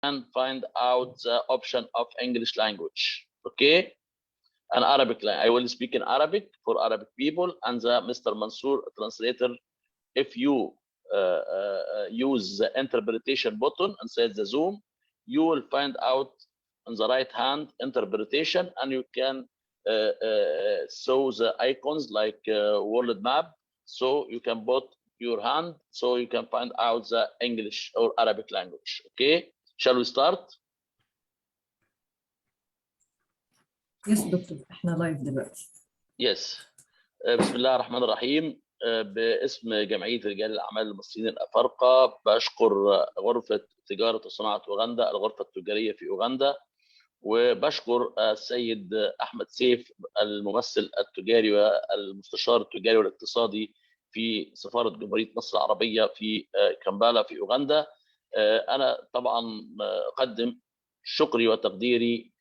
can find out the option of English language. Okay, and Arabic language. I will speak in Arabic for Arabic people, and the Mr. Mansour translator. If you use the interpretation button inside the Zoom, you will find out on the right hand interpretation, and you can show the icons like world map, so you can put your hand so you can find out the English or Arabic language. Okay, shall we start? Yes, دكتور احنا لايف دلوقتي. Yes. بسم الله الرحمن الرحيم. باسم جمعية رجال الأعمال المصريين الأفارقة بشكر غرفة تجارة وصناعة أوغندا، الغرفة التجارية في أوغندا، وبشكر السيد أحمد سيف الممثل التجاري والمستشار التجاري والاقتصادي في سفارة جمهورية مصر العربية في كامبالا في أوغندا. أنا طبعا أقدم شكري وتقديري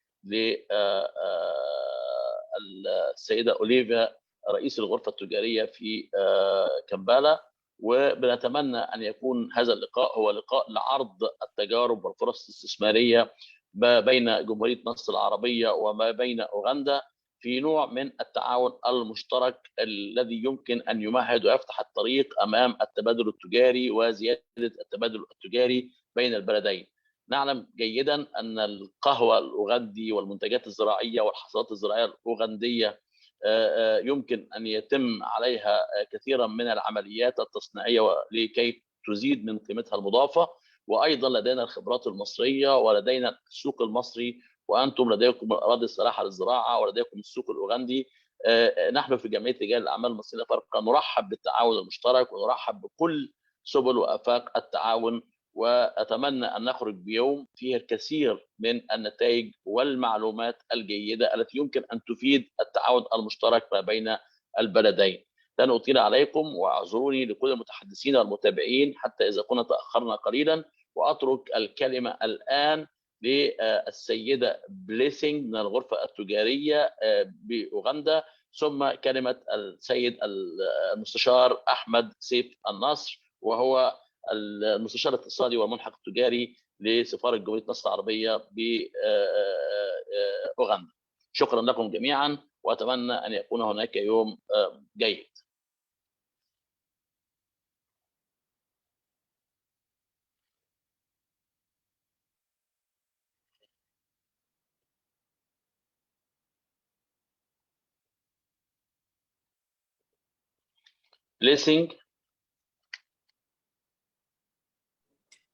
للسيدة أوليفيا رئيس الغرفة التجارية في كامبالا، وبنتمنى أن يكون هذا اللقاء هو لقاء لعرض التجارب والفرص الاستثمارية ما بين جمهورية مصر العربية وما بين أوغندا في نوع من التعاون المشترك الذي يمكن أن يمهد ويفتح الطريق أمام التبادل التجاري وزيادة التبادل التجاري بين البلدين. نعلم جيدا أن القهوة الأوغندي والمنتجات الزراعية والحصاد الزراعية الأوغندية يمكن أن يتم عليها كثيرا من العمليات التصنيعية لكي تزيد من قيمتها المضافة، وأيضا لدينا الخبرات المصرية ولدينا السوق المصري، وأنتم لديكم الأراضي الصالحة للزراعة ولديكم السوق الأوغندي. نحن في جمعية رجال الأعمال المصريين الأفارقة نرحب بالتعاون المشترك ونرحب بكل سبل وآفاق التعاون، وأتمنى أن نخرج بيوم فيه الكثير من النتائج والمعلومات الجيدة التي يمكن أن تفيد التعاون المشترك ما بين البلدين. لن أطيل عليكم واعذروني لكل المتحدثين والمتابعين حتى إذا كنا تأخرنا قليلا، وأترك الكلمة الآن للسيدة بليسنج من الغرفة التجارية بأوغندا، ثم كلمة السيد المستشار أحمد سيف النصر وهو المستشار الاقتصادي والمنحق التجاري لسفارة جمهورية مصر العربية بأوغندا. شكرا لكم جميعا، وأتمنى أن يكون هناك يوم جيد. Blessing.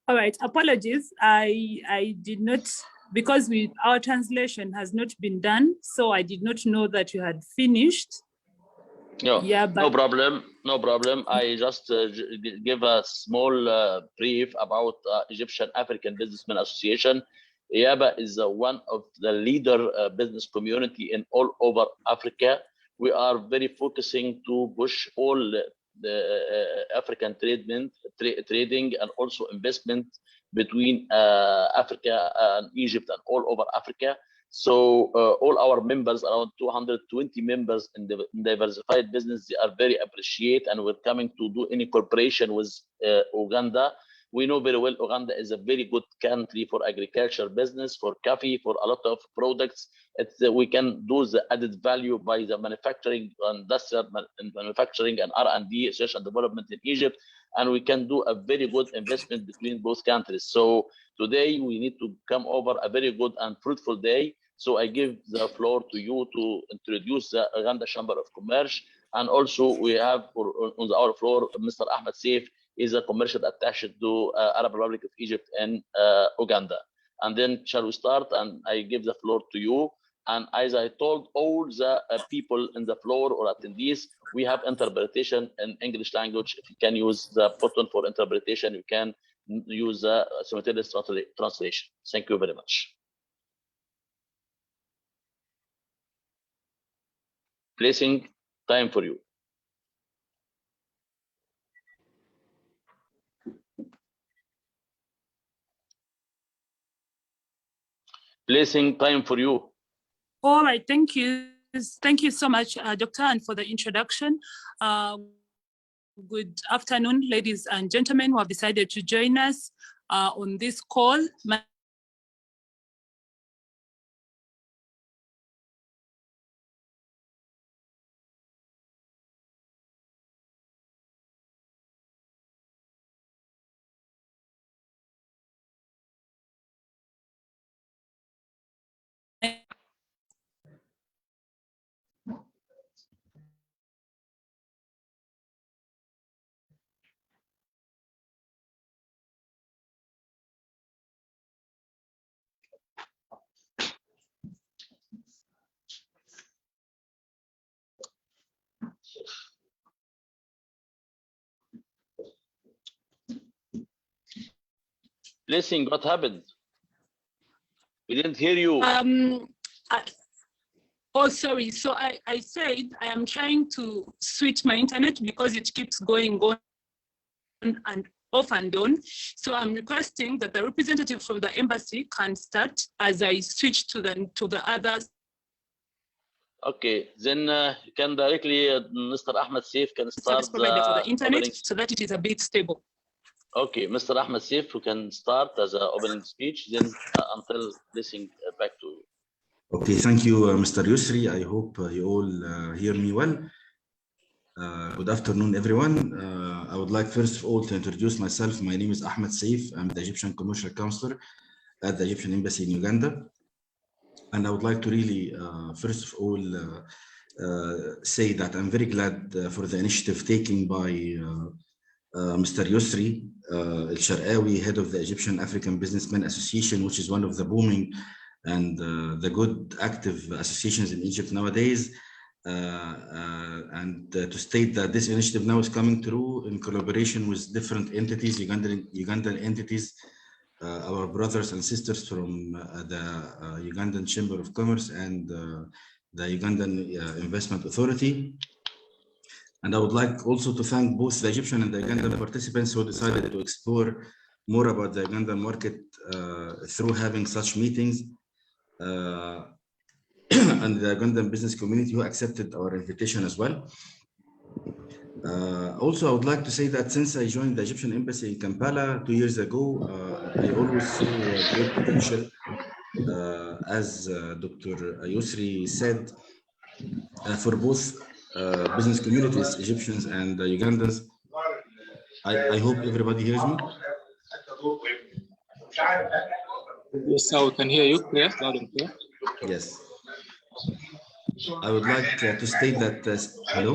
All right, apologies. I did not, because our translation has not been done, so I did not know that you had finished. No, yeah, but... no problem. I just give a small brief about Egyptian African Businessmen Association. EABA is one of the leader business community in all over Africa. We are very focusing to push all the African trading and also investment between Africa and Egypt and all over Africa. So all our members, around 220 members in the diversified business, they are very appreciate, and we're coming to do any cooperation with Uganda. We know very well Uganda is a very good country for agriculture business, for coffee, for a lot of products. We can do the added value by the manufacturing, industrial manufacturing and R&D, research and development in Egypt, and we can do a very good investment between both countries. So today we need to come over a very good and fruitful day. So I give the floor to you to introduce the Uganda Chamber of Commerce, and also we have on our floor Mr. Ahmed Saif, is a commercial attaché to Arab Republic of Egypt and Uganda. And then shall we start? And I give the floor to you. And as I told all the people in the floor or attendees, we have interpretation in English language. If you can use the button for interpretation, you can use the simultaneous translation. Thank you very much. Placing time for you. Placing time for you. All right, thank you. Thank you so much, Dr. And for the introduction. Good afternoon, ladies and gentlemen who have decided to join us on this call. My Blessing, what happened? We didn't hear you. Oh, sorry. So I said I am trying to switch my internet because it keeps going on and off and on. So I'm requesting that the representative from the embassy can start as I switch to the others. Okay, then you can directly, Mr. Ahmed Saif can start provider for the internet opening. so that it is a bit stable. Okay, Mr. Ahmed Saif, you can start as an opening speech, then until listening back to you. Okay, thank you, Mr. Yusri. I hope you all hear me well. Good afternoon, everyone. I would like first of all to introduce myself. My name is Ahmed Saif. I'm the Egyptian Commercial Counselor at the Egyptian Embassy in Uganda. And I would like to really, first of all, say that I'm very glad for the initiative taken by Mr. Yusri El-Sharqawi, head of the Egyptian African Businessmen Association, which is one of the booming and the good active associations in Egypt nowadays. And to state that this initiative now is coming through in collaboration with different entities, Ugandan entities, our brothers and sisters from the Ugandan Chamber of Commerce and the Ugandan Investment Authority. And I would like also to thank both the Egyptian and the Ugandan participants who decided to explore more about the Ugandan market through having such meetings. And the Ugandan business community who accepted our invitation as well. Also, I would like to say that since I joined the Egyptian Embassy in Kampala 2 years ago, I always saw great potential, as Dr. Yusri said, for both business communities, Egyptians and Ugandans. I hope everybody hears me. Yes, sir, we can hear you clear, loud and clear. Yes. I would like to state that, hello?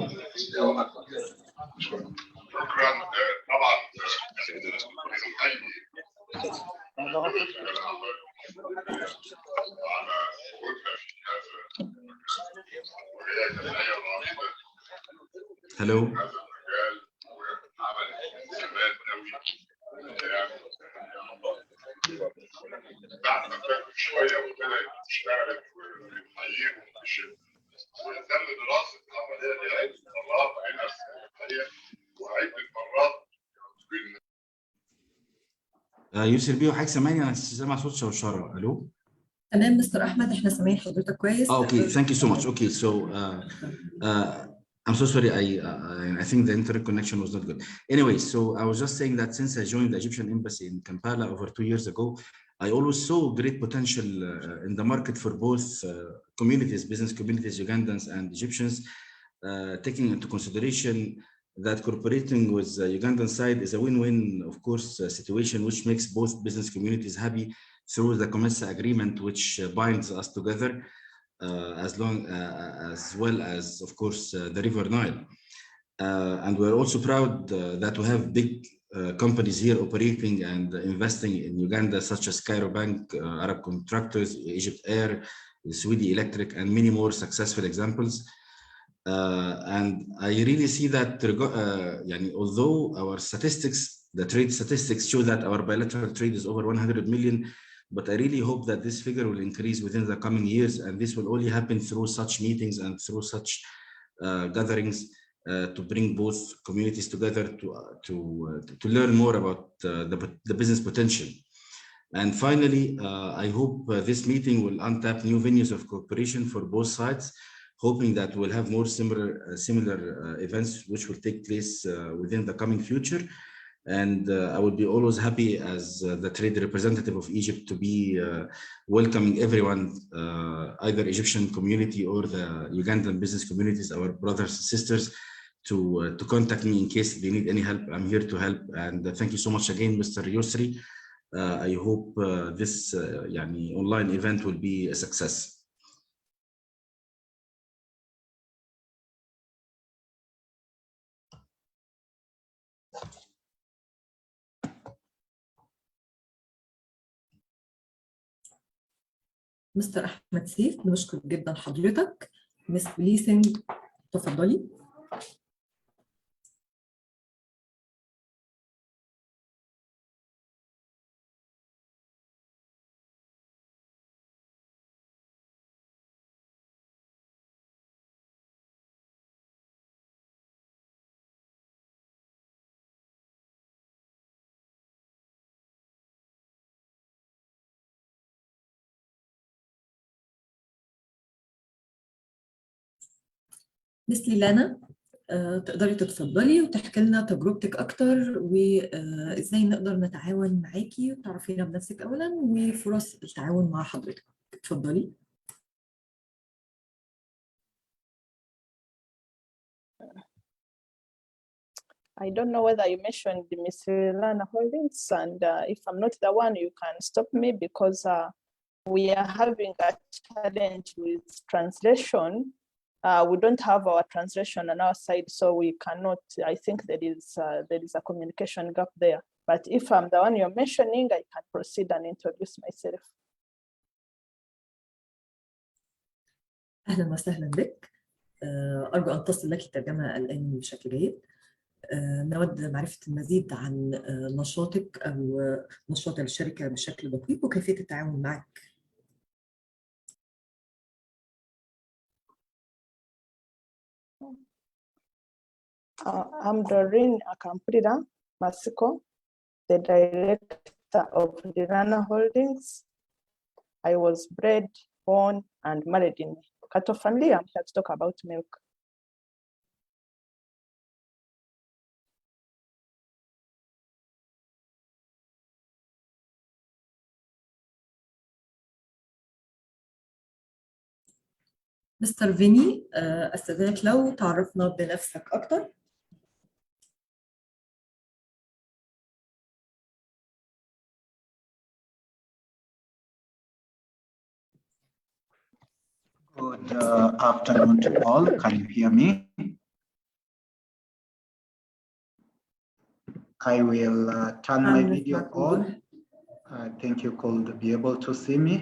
Hello? يوسف بيه حضرتك سامعني؟ انا سامع صوت شوشره. الو؟ تمام مستر احمد احنا سامعين حضرتك كويس. Okay, thank you so much. Okay, so I'm so sorry. I think the internet connection was not good. Anyway, so I was just saying that since I joined the Egyptian Embassy in Kampala over 2 years ago, I always saw great potential in the market for both communities, business communities, Ugandans and Egyptians, taking into consideration that cooperating with the Ugandan side is a win-win, of course, situation which makes both business communities happy through the COMESA agreement, which binds us together, as well as, of course, the River Nile. And we're also proud that we have big companies here operating and investing in Uganda, such as Cairo Bank, Arab Contractors, Egypt Air, Sweden Electric, and many more successful examples. And I really see that although our statistics, the trade statistics show that our bilateral trade is over 100 million, but I really hope that this figure will increase within the coming years, and this will only happen through such meetings and through such gatherings to bring both communities together to learn more about the business potential. And finally, I hope this meeting will untap new venues of cooperation for both sides, hoping that we'll have more similar events which will take place within the coming future. And I would be always happy as the trade representative of Egypt to be welcoming everyone, either Egyptian community or the Ugandan business communities, our brothers and sisters, to contact me in case they need any help. I'm here to help. And thank you so much again, Mr. Yusri. I hope this online event will be a success. مستر احمد سيف بنشكر جدا حضرتك. مس بليسنج تفضلي. مس ليلانا، تقدري تتفضلي وتحكي لنا تجربتك أكتر وإزاي نقدر نتعاون معاكي وتعرفينا بنفسك أولا وفرص التعاون مع حضرتك. اتفضلي. I don't know whether you mentioned the Miss Lana Holdings, and if I'm not the one, you can stop me because we are having a challenge with translation. We don't have our translation on our side, so we cannot. I think there is a communication gap there. But if I'm the one you're mentioning, I can proceed and introduce myself. أهلا وسهلا بك. أرجو أن تصل لك الترجمة الآن بشكل جيد. نود معرفة المزيد عن نشاطك أو نشاط الشركة بشكل دقيق وكيفية التعاون معك. I'm Doreen Akampurira Masiko, the director of the Rana Holdings. I was bred, born, and married in cattle family. I'm here to talk about milk. مستر فيني، أستاذنك لو تعرفنا بنفسك أكتر. Good afternoon to all. Can you hear me? I will turn my video on. I think you could be able to see me.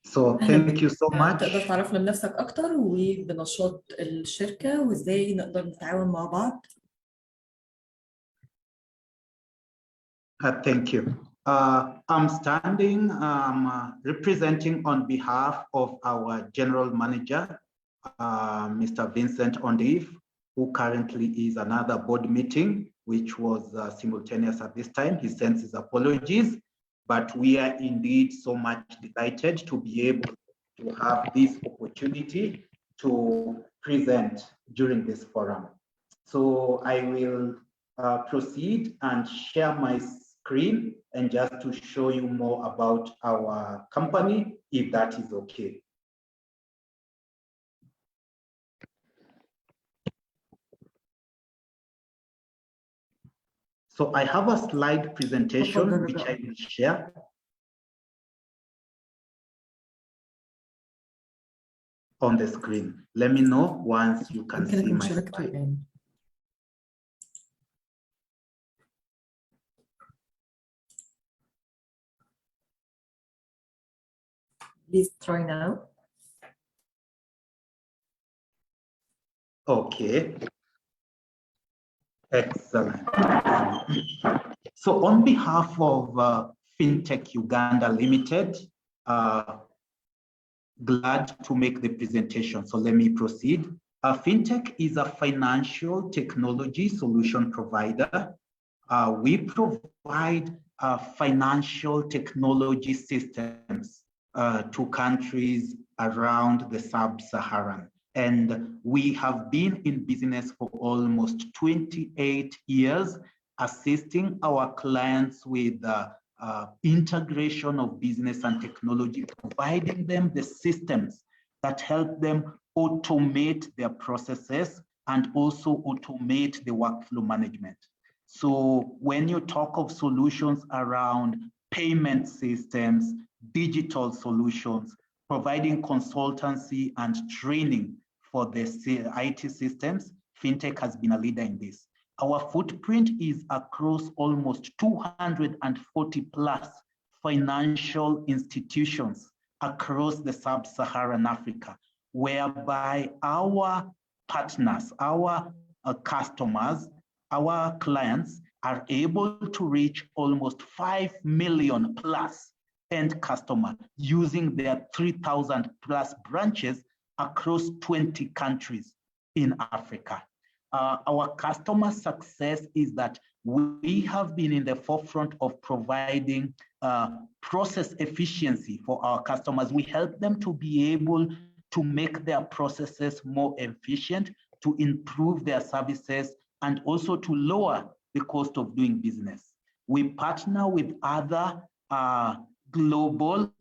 So thank you so much. تقدر تعرفنا بنفسك أكتر وبنشاط الشركة وإزاي نقدر نتعاون مع بعض. Thank you. I'm standing, representing on behalf of our General Manager, Mr. Vincent Ondive, who currently is another board meeting, which was simultaneous at this time. He sends his apologies, but we are indeed so much delighted to be able to have this opportunity to present during this forum. So I will proceed and share my screen and just to show you more about our company, if that is okay. So I have a slide presentation which I will share. On the screen. Let me know once you can see my slide. Please try now. Okay. Excellent. So on behalf of Fintech Uganda Limited, glad to make the presentation. So let me proceed. Fintech is a financial technology solution provider. We provide financial technology systems to countries around the sub-Saharan. And we have been in business for almost 28 years, assisting our clients with integration of business and technology, providing them the systems that help them automate their processes and also automate the workflow management. So when you talk of solutions around payment systems, digital solutions, providing consultancy and training for the IT systems, Fintech has been a leader in this. Our footprint is across almost 240 plus financial institutions across the sub-Saharan Africa, whereby our partners, our customers, our clients are able to reach almost 5 million plus end customer using their 3,000 plus branches across 20 countries in Africa. Our customer success is that we have been in the forefront of providing process efficiency for our customers. We help them to be able to make their processes more efficient, to improve their services, and also to lower the cost of doing business. We partner with other global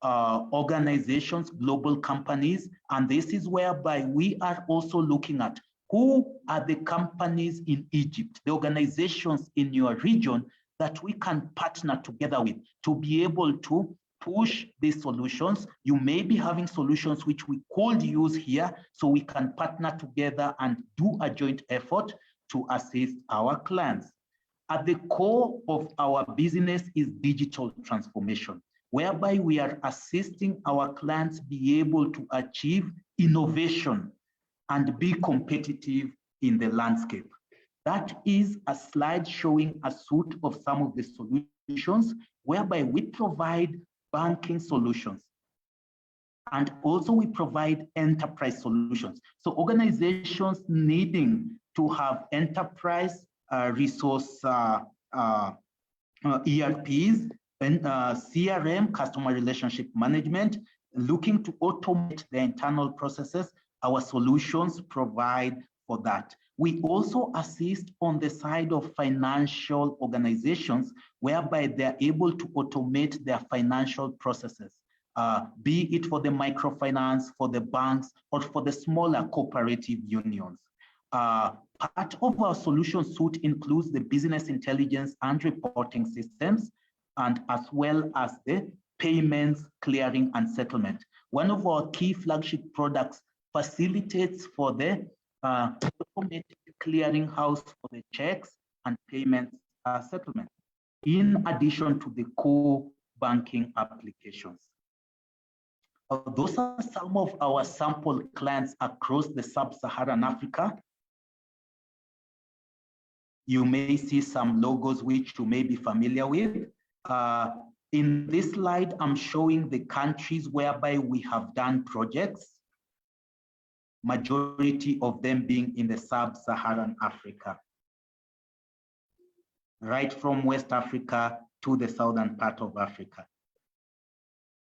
organizations, global companies, and this is whereby we are also looking at who are the companies in Egypt, the organizations in your region that we can partner together with to be able to push these solutions. You may be having solutions which we could use here, so we can partner together and do a joint effort to assist our clients. At the core of our business is digital transformation, whereby we are assisting our clients be able to achieve innovation and be competitive in the landscape. That is a slide showing a suite of some of the solutions whereby we provide banking solutions. And also we provide enterprise solutions. So organizations needing to have enterprise resource ERPs, and CRM, customer relationship management, looking to automate the internal processes, our solutions provide for that. We also assist on the side of financial organizations, whereby they're able to automate their financial processes, be it for the microfinance, for the banks, or for the smaller cooperative unions. Part of our solution suite includes the business intelligence and reporting systems, and as well as the payments, clearing, and settlement. One of our key flagship products facilitates for the automated clearing house for the checks and payments settlement, in addition to the core banking applications. Those are some of our sample clients across the sub-Saharan Africa. You may see some logos which you may be familiar with. In this slide, I'm showing the countries whereby we have done projects, majority of them being in the sub-Saharan Africa, right from West Africa to the southern part of Africa.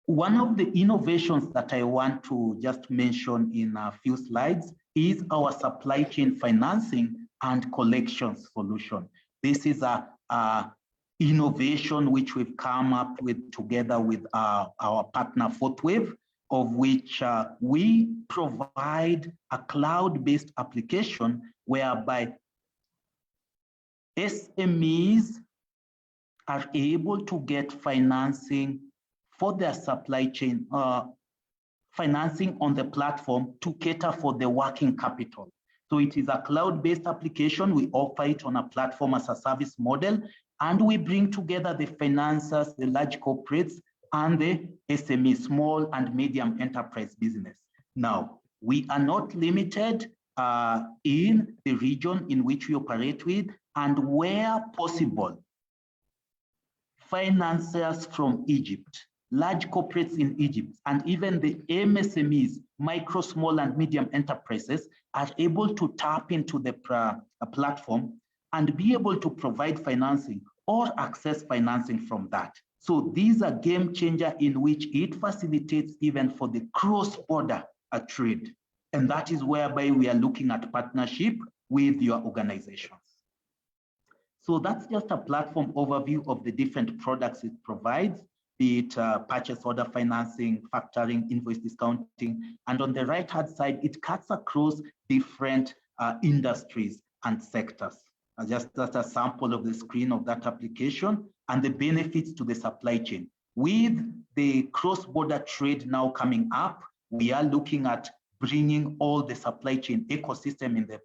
One of the innovations that I want to just mention in a few slides is our supply chain financing and collections solution. This is a innovation which we've come up with together with our partner ForthWave, of which we provide a cloud-based application whereby SMEs are able to get financing for their supply chain, financing on the platform to cater for the working capital. So it is a cloud-based application. We offer it on a platform as a service model, and we bring together the financiers, the large corporates, and the SME, small and medium enterprise business. Now, we are not limited in the region in which we operate with, and where possible, financiers from Egypt, large corporates in Egypt, and even the MSMEs, micro, small, and medium enterprises, are able to tap into the platform and be able to provide financing or access financing from that. So these are game changer in which it facilitates even for the cross-border trade. And that is whereby we are looking at partnership with your organizations. So that's just a platform overview of the different products it provides, be it purchase order financing, factoring, invoice discounting. And on the right-hand side, it cuts across different industries and sectors. Just a sample of the screen of that application and the benefits to the supply chain. With the cross-border trade now coming up, we are looking at bringing all the supply chain ecosystem in the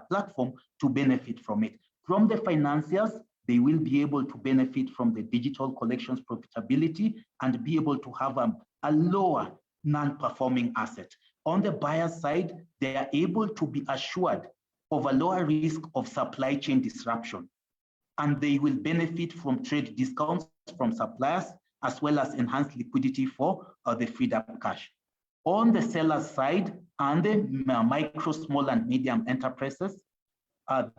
platform to benefit from it. From the financiers, they will be able to benefit from the digital collections profitability and be able to have a lower non-performing asset. On the buyer side, they are able to be assured of a lower risk of supply chain disruption, and they will benefit from trade discounts from suppliers, as well as enhanced liquidity for the freed up cash. On the seller side and the micro, small, and medium enterprises,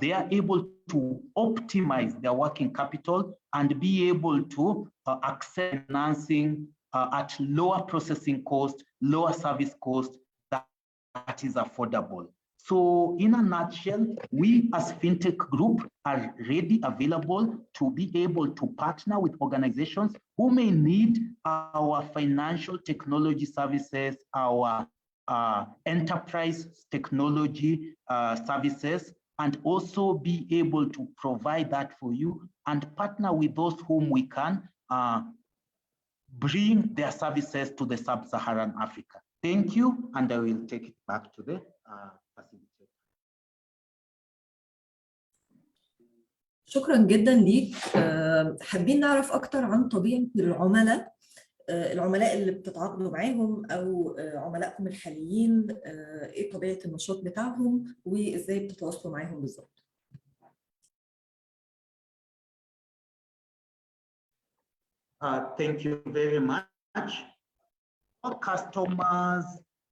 they are able to optimize their working capital and be able to access financing at lower processing cost, lower service cost that is affordable. So in a nutshell, we as Fintech Group are ready, available to be able to partner with organizations who may need our financial technology services, our enterprise technology services, and also be able to provide that for you and partner with those whom we can bring their services to the sub-Saharan Africa. Thank you, and I will take it back to the facilitator. شكرا جدا ليك. حابين نعرف أكتر عن طبيعة العملاء اللي بتتعاقدوا معاهم أو عملائكم الحاليين، إيه طبيعة النشاط بتاعهم وإزاي بتتواصلوا معاهم بالظبط. Thank you very much. Our customers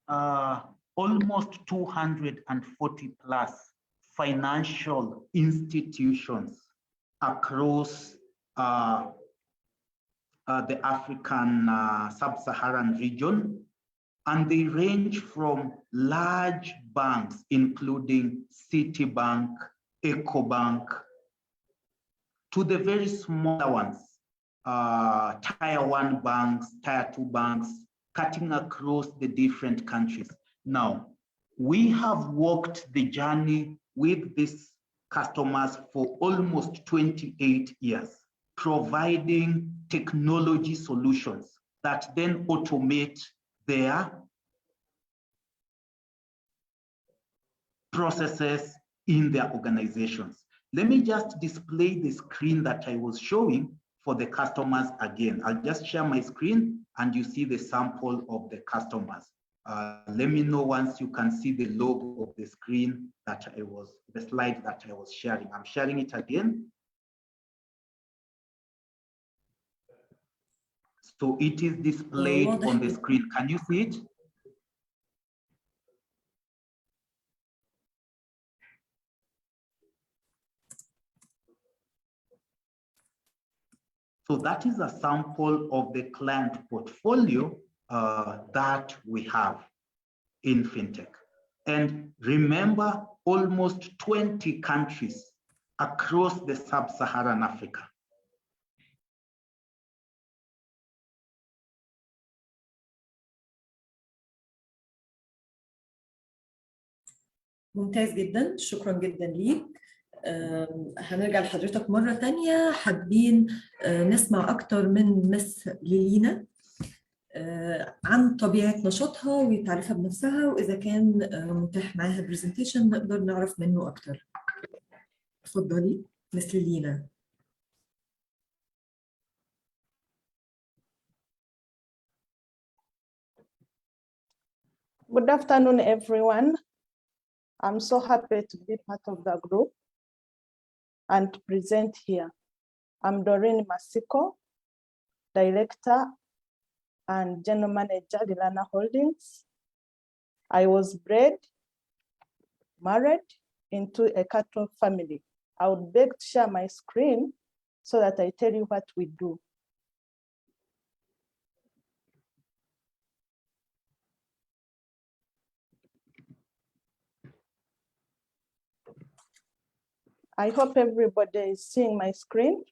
are almost 240 plus financial institutions across the African sub-Saharan region, and they range from large banks, including Citibank, EcoBank, to the very smaller ones, Tier 1 banks, Tier 2 banks, cutting across the different countries. Now, we have walked the journey with these customers for almost 28 years, providing technology solutions that then automate their processes in their organizations. Let me just display the screen that I was showing for the customers again. I'll just share my screen and you see the sample of the customers. Let me know once you can see the logo of the screen that the slide that I was sharing. I'm sharing it again. So it is displayed on the screen. Can you see it? So that is a sample of the client portfolio that we have in Fintech. And remember, almost 20 countries across the sub-Saharan Africa. ممتاز جدا، شكرا جدا ليك. هنرجع لحضرتك مرة تانية. حابين نسمع أكتر من مس ليلينا عن طبيعة نشاطها وتعرفها بنفسها، وإذا كان متاح معاها برزنتيشن نقدر نعرف منه أكتر. اتفضلي مس ليلينا. Good afternoon, everyone. I'm so happy to be part of the group and to present here. I'm Doreen Masiko, Director and General Manager, Lilana Holdings. I was bred, married into a cattle family. I would beg to share my screen so that I tell you what we do. I hope everybody is seeing my screen.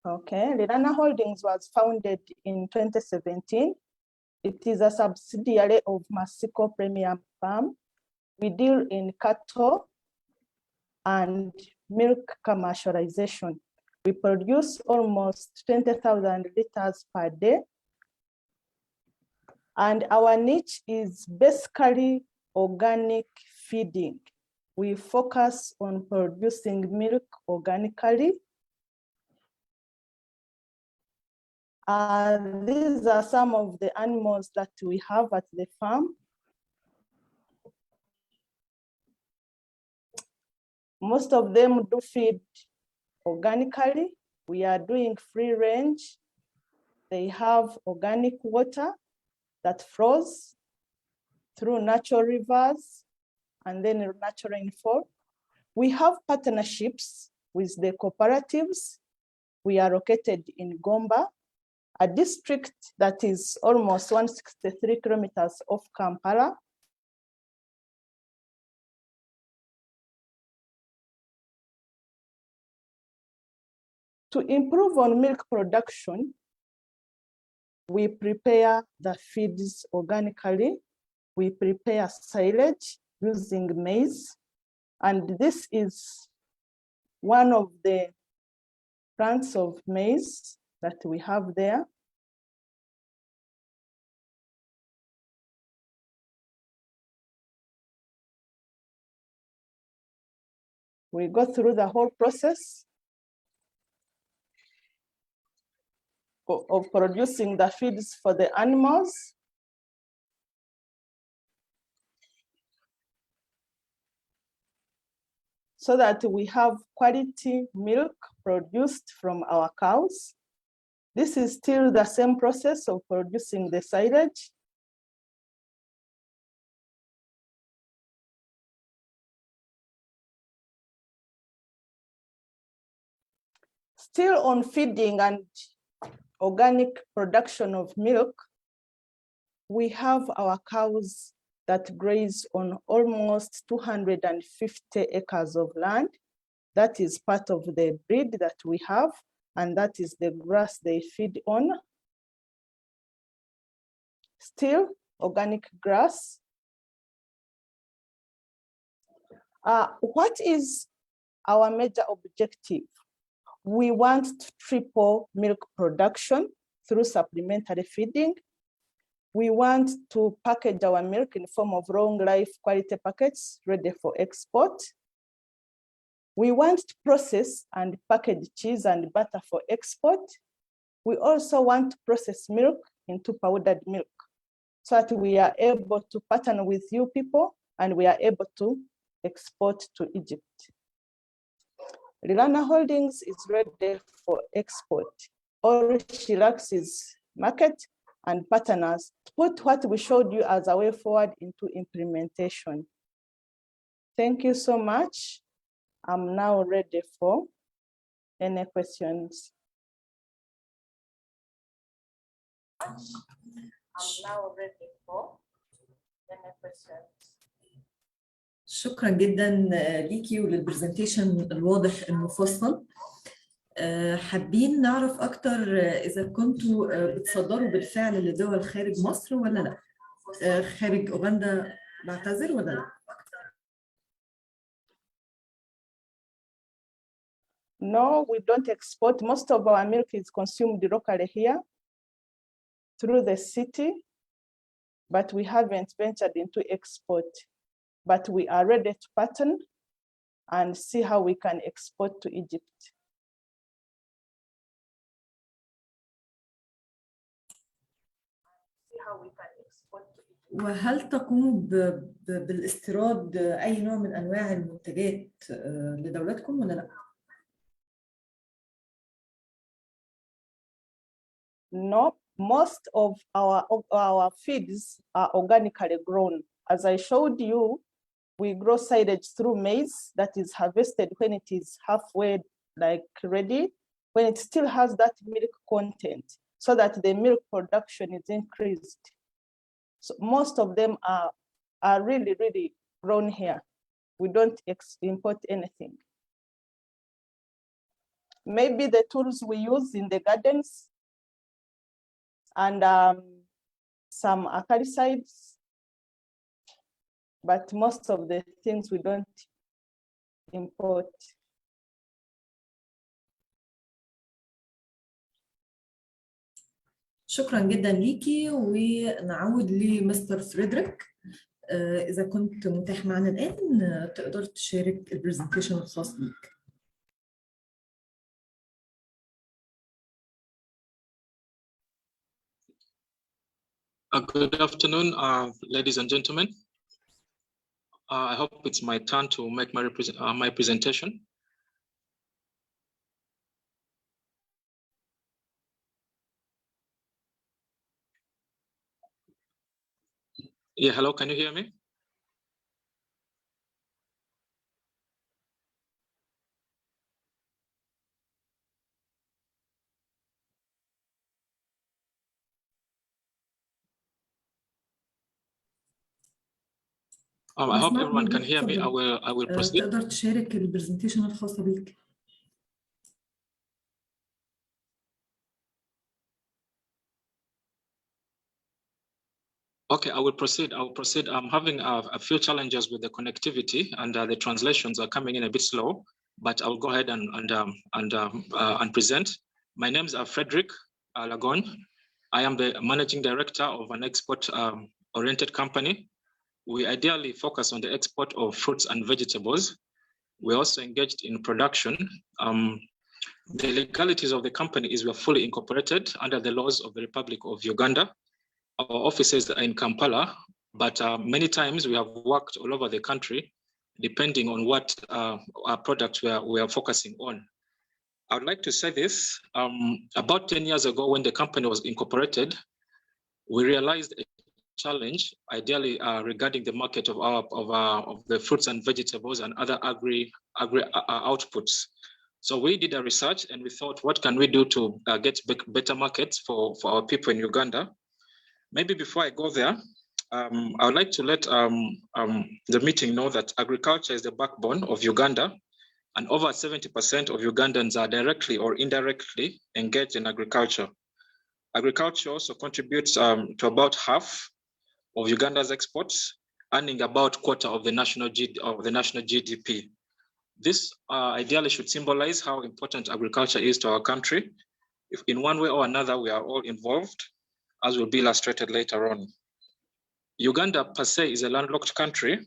Okay, Lilana Holdings was founded in 2017. It is a subsidiary of Masiko Premium Farm. We deal in cattle and milk commercialization. We produce almost 20,000 liters per day. And our niche is basically organic feeding. We focus on producing milk organically. These are some of the animals that we have at the farm. Most of them do feed organically. We are doing free range. They have organic water that flows. through natural rivers and then natural rainfall. We have partnerships with the cooperatives. We are located in Gomba, a district that is almost 163 kilometers off Kampala. To improve on milk production, we prepare the feeds organically. We prepare silage using maize. And this is one of the plants of maize that we have there. We go through the whole process of producing the feeds for the animals. So that we have quality milk produced from our cows. This is still the same process of producing the silage. Still on feeding and organic production of milk, we have our cows that graze on almost 250 acres of land. That is part of the breed that we have, and that is the grass they feed on. Still organic grass. What is our major objective? We want to triple milk production through supplementary feeding. We want to package our milk in the form of long life quality packets ready for export. We want to process and package cheese and butter for export. We also want to process milk into powdered milk so that we are able to partner with you people and we are able to export to Egypt. Lilana Holdings is ready for export. All she lacks is market and partners to put what we showed you as a way forward into implementation. Thank you so much. I'm now ready for any questions. I'm now ready for any questions. شكرا جدا ليكي وللبرزنتيشن الواضح المفصل. حابين نعرف اكتر اذا كنتوا بتصدروا بالفعل لدول خارج مصر ولا لا؟ خارج اوغندا بعتذر ولا لا؟ No, we don't export. Most of our milk is consumed locally here through the city, but we haven't ventured into export. But we are ready to partner and see how we can export to Egypt. وهل تقوموا بالاستيراد أي نوع من أنواع المنتجات لدولتكم ولا لا؟ No, most of our feeds are organically grown. As I showed you, we grow silage through maize that is harvested when it is halfway ready, when it still has that milk content, so that the milk production is increased. So most of them are really, really grown here. We don't import anything. Maybe the tools we use in the gardens and some acaricides, but most of the things we don't import. شكرا جدا ليكي ونعود لمستر فريدريك. إذا كنت متاح معنا الآن تقدر تشارك البرزنتيشن الخاص بيك. Good afternoon, ladies and gentlemen. I hope it's my turn to make my presentation. Yeah, hello, can you hear me? I hope everyone can hear me. I will proceed. تقدر تشارك البرزنتيشن الخاصة بيك. Okay, I will proceed. I'm having a few challenges with the connectivity, and the translations are coming in a bit slow, but I'll go ahead and present. My name is Frederick Lagon. I am the managing director of an export-oriented company. We ideally focus on the export of fruits and vegetables. We're also engaged in production. The legalities of the company is we're fully incorporated under the laws of the Republic of Uganda. Our offices are in Kampala, but many times we have worked all over the country, depending on what our product we are focusing on. I would like to say this, about 10 years ago when the company was incorporated, we realized a challenge, ideally regarding the market of the fruits and vegetables and other agri outputs. So we did a research and we thought, what can we do to get better markets for our people in Uganda? Maybe before I go there, I would like to let the meeting know that agriculture is the backbone of Uganda, and over 70% of Ugandans are directly or indirectly engaged in agriculture. Agriculture also contributes to about half of Uganda's exports, earning about a quarter of the national GDP. This ideally should symbolize how important agriculture is to our country. If in one way or another we are all involved, as will be illustrated later on. Uganda per se is a landlocked country,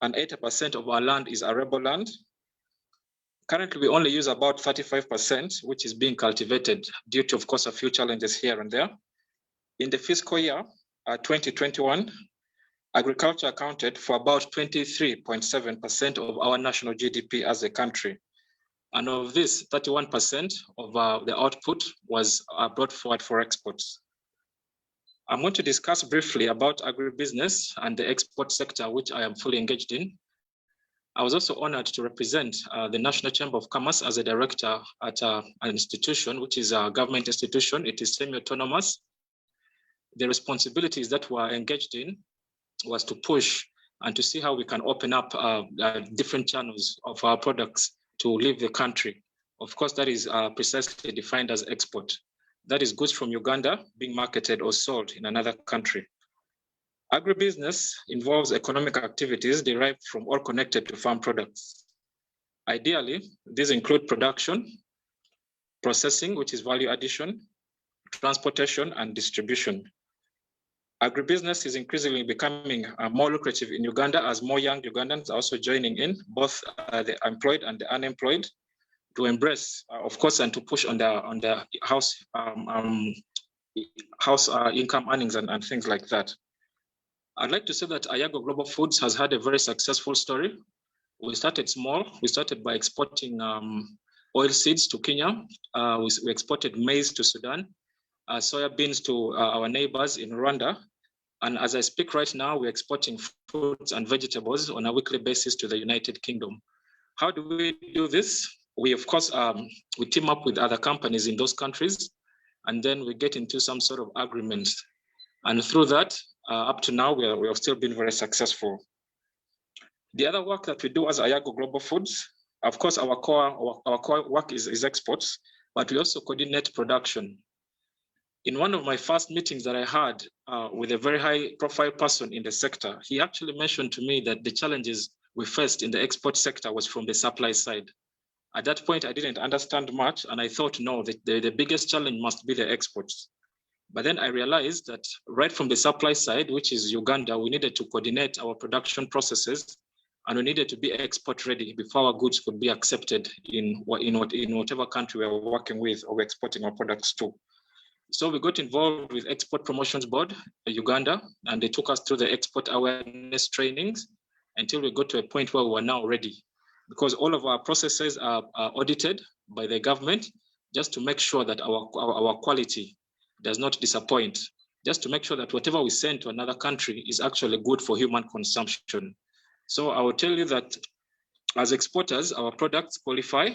and 80% of our land is arable land. Currently, we only use about 35%, which is being cultivated due to, of course, a few challenges here and there. In the fiscal year 2021, agriculture accounted for about 23.7% of our national GDP as a country. And of this, 31% of the output was brought forward for exports. I'm going to discuss briefly about agribusiness and the export sector, which I am fully engaged in. I was also honored to represent the National Chamber of Commerce as a director at an institution, which is a government institution. It is semi-autonomous. The responsibilities that we're engaged in was to push and to see how we can open up different channels of our products to leave the country. Of course, that is precisely defined as export. That is goods from Uganda being marketed or sold in another country. Agribusiness involves economic activities derived from or connected to farm products. Ideally, these include production, processing, which is value addition, transportation, and distribution. Agribusiness is increasingly becoming more lucrative in Uganda as more young Ugandans are also joining in, both the employed and the unemployed, to embrace, of course, and to push on the house income earnings and things like that. I'd like to say that Ayago Global Foods has had a very successful story. We started small. We started by exporting oil seeds to Kenya. We exported maize to Sudan, soya beans to our neighbors in Rwanda. And as I speak right now, we're exporting fruits and vegetables on a weekly basis to the United Kingdom. How do we do this? We, of course, we team up with other companies in those countries, and then we get into some sort of agreements. And through that, up to now, we have still been very successful. The other work that we do as Ayago Global Foods, of course, our core work is exports, but we also coordinate production. In one of my first meetings that I had with a very high-profile person in the sector, he actually mentioned to me that the challenges we faced in the export sector was from the supply side. At that point, I didn't understand much, and I thought, no, the biggest challenge must be the exports. But then I realized that right from the supply side, which is Uganda, we needed to coordinate our production processes, and we needed to be export ready before our goods could be accepted in whatever country we are working with or we're exporting our products to. So we got involved with Export Promotions Board, Uganda, and they took us through the export awareness trainings until we got to a point where we were now ready. Because all of our processes are audited by the government just to make sure that our quality does not disappoint. just to make sure that whatever we send to another country is actually good for human consumption. So I will tell you that as exporters, our products qualify.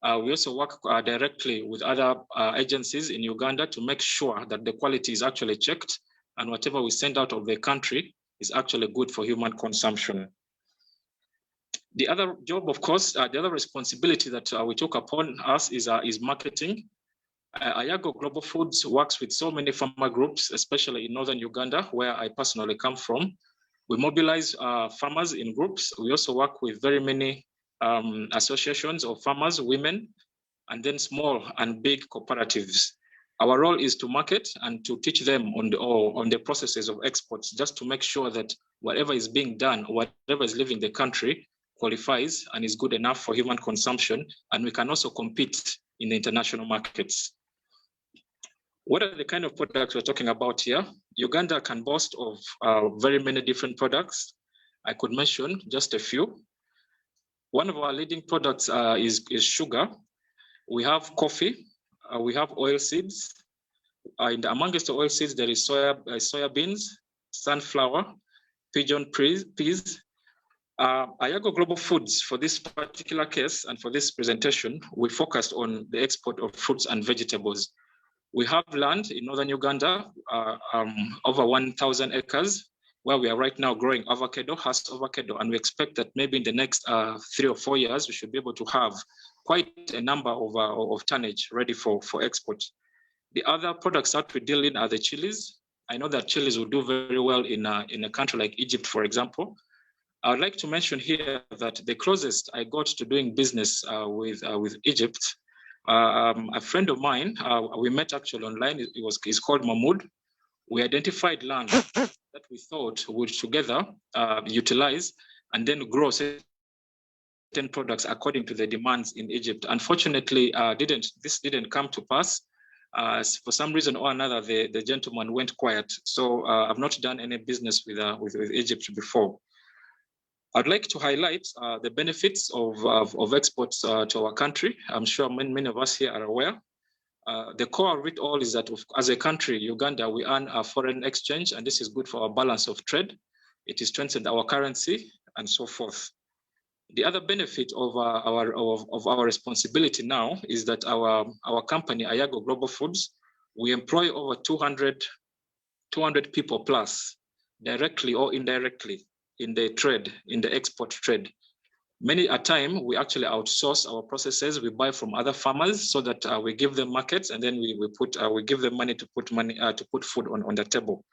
We also work directly with other agencies in Uganda to make sure that the quality is actually checked and whatever we send out of the country is actually good for human consumption. The other job, of course, the other responsibility that we took upon us is marketing. Ayago Global Foods works with so many farmer groups, especially in northern Uganda, where I personally come from. We mobilize farmers in groups. We also work with very many associations of farmers, women, and then small and big cooperatives. Our role is to market and to teach them on the processes of exports, just to make sure that whatever is being done, whatever is leaving the country qualifies and is good enough for human consumption, and we can also compete in the international markets. What are the kind of products we're talking about here? Uganda can boast of very many different products. I could mention just a few. One of our leading products is sugar. We have coffee, we have oil seeds. And amongst the oil seeds, there is soya beans, sunflower, pigeon peas. Ayago Global Foods, for this particular case and for this presentation, we focused on the export of fruits and vegetables. We have land in northern Uganda, over 1,000 acres, where we are right now growing avocado, and we expect that maybe in the next 3 or 4 years, we should be able to have quite a number of tonnage ready for export. The other products that we deal in are the chilies. I know that chilies will do very well in a country like Egypt, for example. I would like to mention here that the closest I got to doing business with Egypt, a friend of mine, we met actually online, he's called Mahmoud. We identified land that we thought would together utilize and then grow certain products according to the demands in Egypt. Unfortunately, this didn't come to pass. For some reason or another, the gentleman went quiet. So I've not done any business with Egypt before. I'd like to highlight the benefits of exports to our country. I'm sure many of us here are aware. The core of it all is that as a country, Uganda, we earn a foreign exchange, and this is good for our balance of trade. It has strengthened our currency and so forth. The other benefit of our responsibility now is that our company, Ayago Global Foods, we employ over 200 people plus, directly or indirectly, in the trade, in the export trade. Many a time, we actually outsource our processes. We buy from other farmers so that we give them markets, and then we give them money to put food on the table.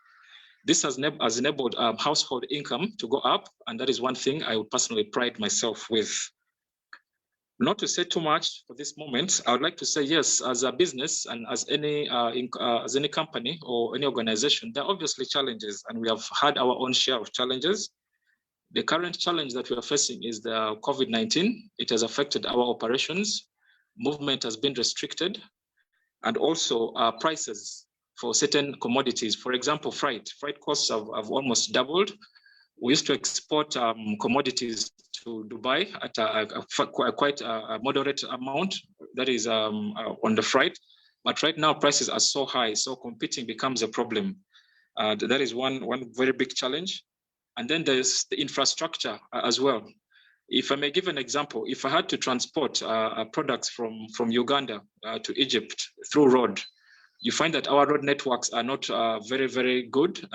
This has enabled household income to go up, and that is one thing I would personally pride myself with. Not to say too much for this moment, I would like to say yes, as a business and as any company or any organization, there are obviously challenges, and we have had our own share of challenges. The current challenge that we are facing is the COVID-19. It has affected our operations. Movement has been restricted, and also prices for certain commodities. For example, freight costs have almost doubled. We used to export commodities to Dubai at quite a moderate amount, that is on the freight. But right now prices are so high, so competing becomes a problem. That is one very big challenge. And then there's the infrastructure as well. If I may give an example, if I had to transport products from Uganda to Egypt through road, you find that our road networks are not very, very good.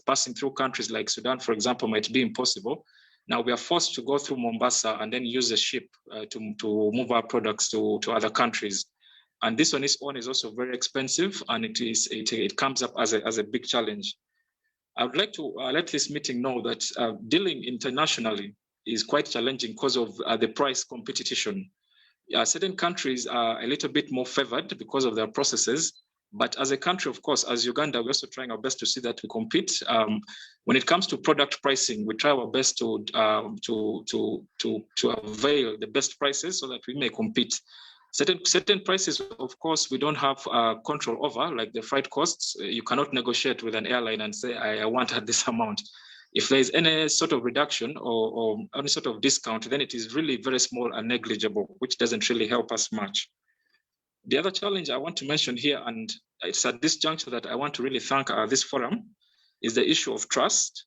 Passing through countries like Sudan, for example, might be impossible. Now we are forced to go through Mombasa and then use a ship to move our products to other countries. And this on its own is also very expensive, and it comes up as a big challenge. I would like to let this meeting know that dealing internationally is quite challenging because of the price competition. Certain countries are a little bit more favored because of their processes, but as a country, of course, as Uganda, we're also trying our best to see that we compete. When it comes to product pricing, we try our best to avail the best prices so that we may compete. Certain prices, of course, we don't have control over, like the freight costs. You cannot negotiate with an airline and say, I want this amount. If there is any sort of reduction or any sort of discount, then it is really very small and negligible, which doesn't really help us much. The other challenge I want to mention here, and it's at this juncture that I want to really thank this forum, is the issue of trust.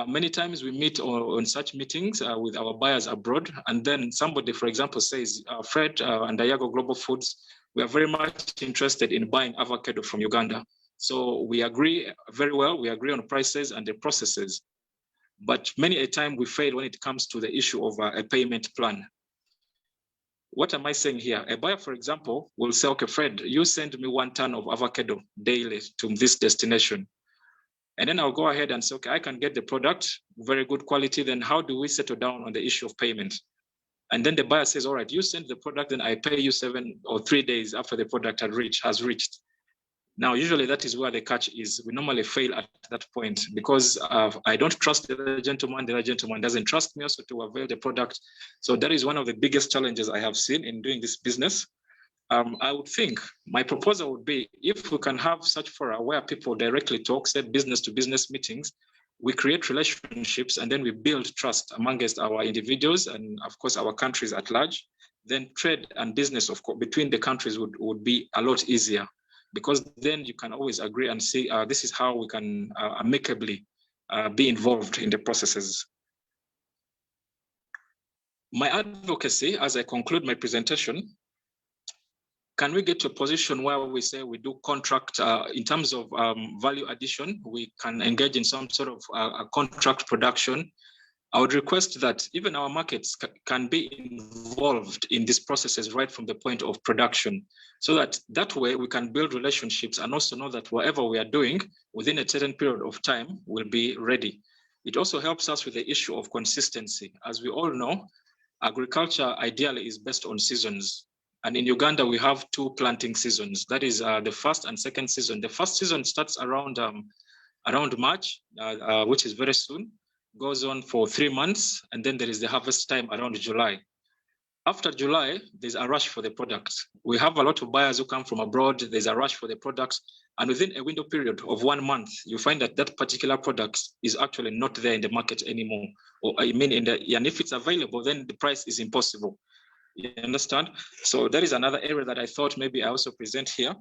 Many times we meet on such meetings with our buyers abroad, and then somebody, for example, says, Fred and Iago Global Foods, we are very much interested in buying avocado from Uganda. So we agree very well, we agree on prices and the processes. But many a time we fail when it comes to the issue of a payment plan. What am I saying here? A buyer, for example, will say, okay, Fred, you send me 1 ton of avocado daily to this destination. And then I'll go ahead and say, okay, I can get the product, very good quality. Then how do we settle down on the issue of payment? And then the buyer says, all right, you send the product, then I pay you 7 or 3 days after the product has reached. Now, usually that is where the catch is. We normally fail at that point because I don't trust the other gentleman doesn't trust me also to avail the product. So that is one of the biggest challenges I have seen in doing this business. I would think my proposal would be if we can have such fora where people directly talk, say business to business meetings, we create relationships and then we build trust amongst our individuals and of course our countries at large, then trade and business of course between the countries would be a lot easier. Because then you can always agree and say, this is how we can amicably be involved in the processes. My advocacy, as I conclude my presentation, can we get to a position where we say we do contract in terms of value addition, we can engage in some sort of contract production. I would request that even our markets can be involved in these processes right from the point of production, so that way we can build relationships and also know that whatever we are doing within a certain period of time will be ready. It also helps us with the issue of consistency. As we all know, agriculture ideally is based on seasons. And in Uganda, we have 2 planting seasons. That is the first and second season. The first season starts around March, which is very soon. Goes on for 3 months, and then there is the harvest time around July. After July, there's a rush for the products. We have a lot of buyers who come from abroad. There's a rush for the products. And within a window period of 1 month, you find that that particular product is actually not there in the market anymore. Or I mean, and if it's available, then the price is impossible. You understand? So that is another area that I thought maybe I also present here.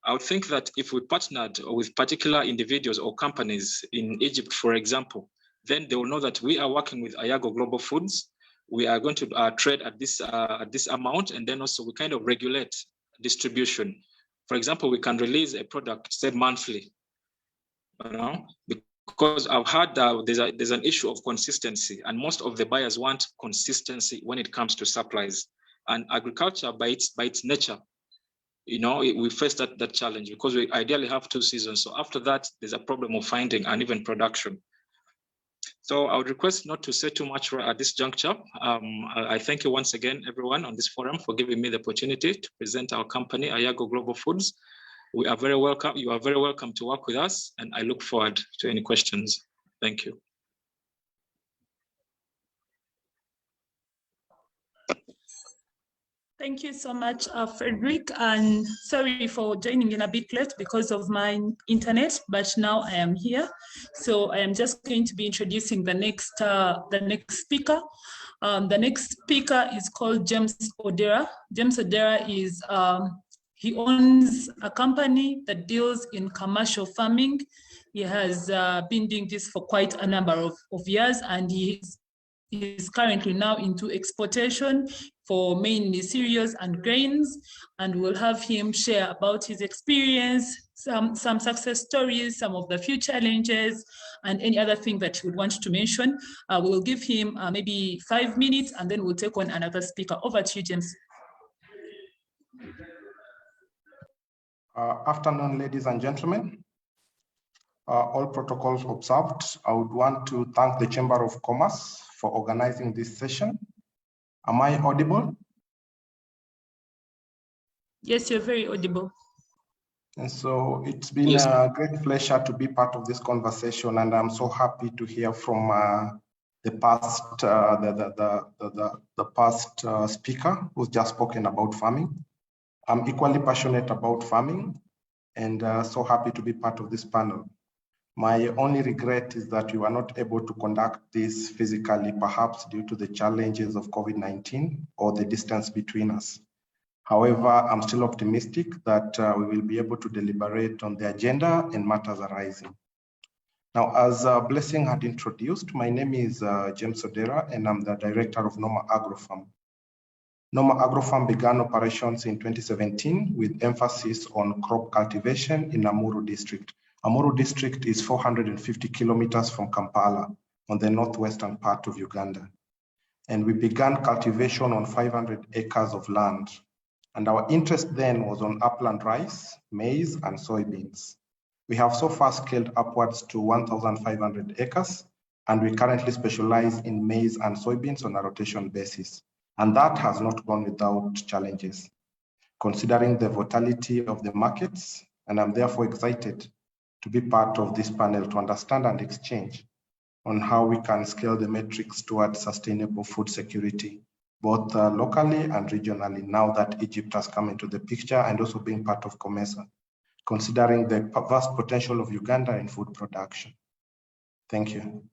I would think that if we partnered with particular individuals or companies in Egypt, for example, then they will know that we are working with Iago Global Foods. We are going to trade at this amount, and then also we kind of regulate distribution. For example, we can release a product, say monthly, you know, because I've heard there's an issue of consistency, and most of the buyers want consistency when it comes to supplies. And agriculture, by its nature, you know, we face that challenge because we ideally have 2 seasons. So after that, there's a problem of finding uneven production. So I would request not to say too much at this juncture. I thank you once again, everyone on this forum, for giving me the opportunity to present our company, Iago Global Foods. We are very welcome. You are very welcome to work with us, and I look forward to any questions. Thank you. Thank you so much, Frederick, and sorry for joining in a bit late because of my internet, but now I am here. So I am just going to be introducing the next speaker. The next speaker is called James Odera. James Odera is, he owns a company that deals in commercial farming. He has been doing this for quite a number of years, and he is currently now into exportation for mainly cereals and grains, and we'll have him share about his experience, some success stories, some of the few challenges, and any other thing that you would want to mention. We'll give him maybe 5 minutes, and then we'll take on another speaker. Over to you, James. Afternoon, ladies and gentlemen. All protocols observed. I would want to thank the Chamber of Commerce for organizing this session. Am I audible? Yes, you're very audible. And so it's been a great pleasure to be part of this conversation, and I'm so happy to hear from the past speaker who's just spoken about farming. I'm equally passionate about farming, and so happy to be part of this panel. My only regret is that we were not able to conduct this physically, perhaps due to the challenges of COVID-19 or the distance between us. However, I'm still optimistic that we will be able to deliberate on the agenda and matters arising. Now, as Blessing had introduced, my name is James Odera, and I'm the director of Noma Agrofarm. Noma Agrofarm began operations in 2017 with emphasis on crop cultivation in Amuru district. Amuru district is 450 kilometers from Kampala on the northwestern part of Uganda. And we began cultivation on 500 acres of land. And our interest then was on upland rice, maize, and soybeans. We have so far scaled upwards to 1,500 acres, and we currently specialize in maize and soybeans on a rotation basis. And that has not gone without challenges, considering the volatility of the markets, and I'm therefore excited to be part of this panel to understand and exchange on how we can scale the metrics towards sustainable food security, both locally and regionally, now that Egypt has come into the picture and also being part of COMESA, considering the vast potential of Uganda in food production. Thank you.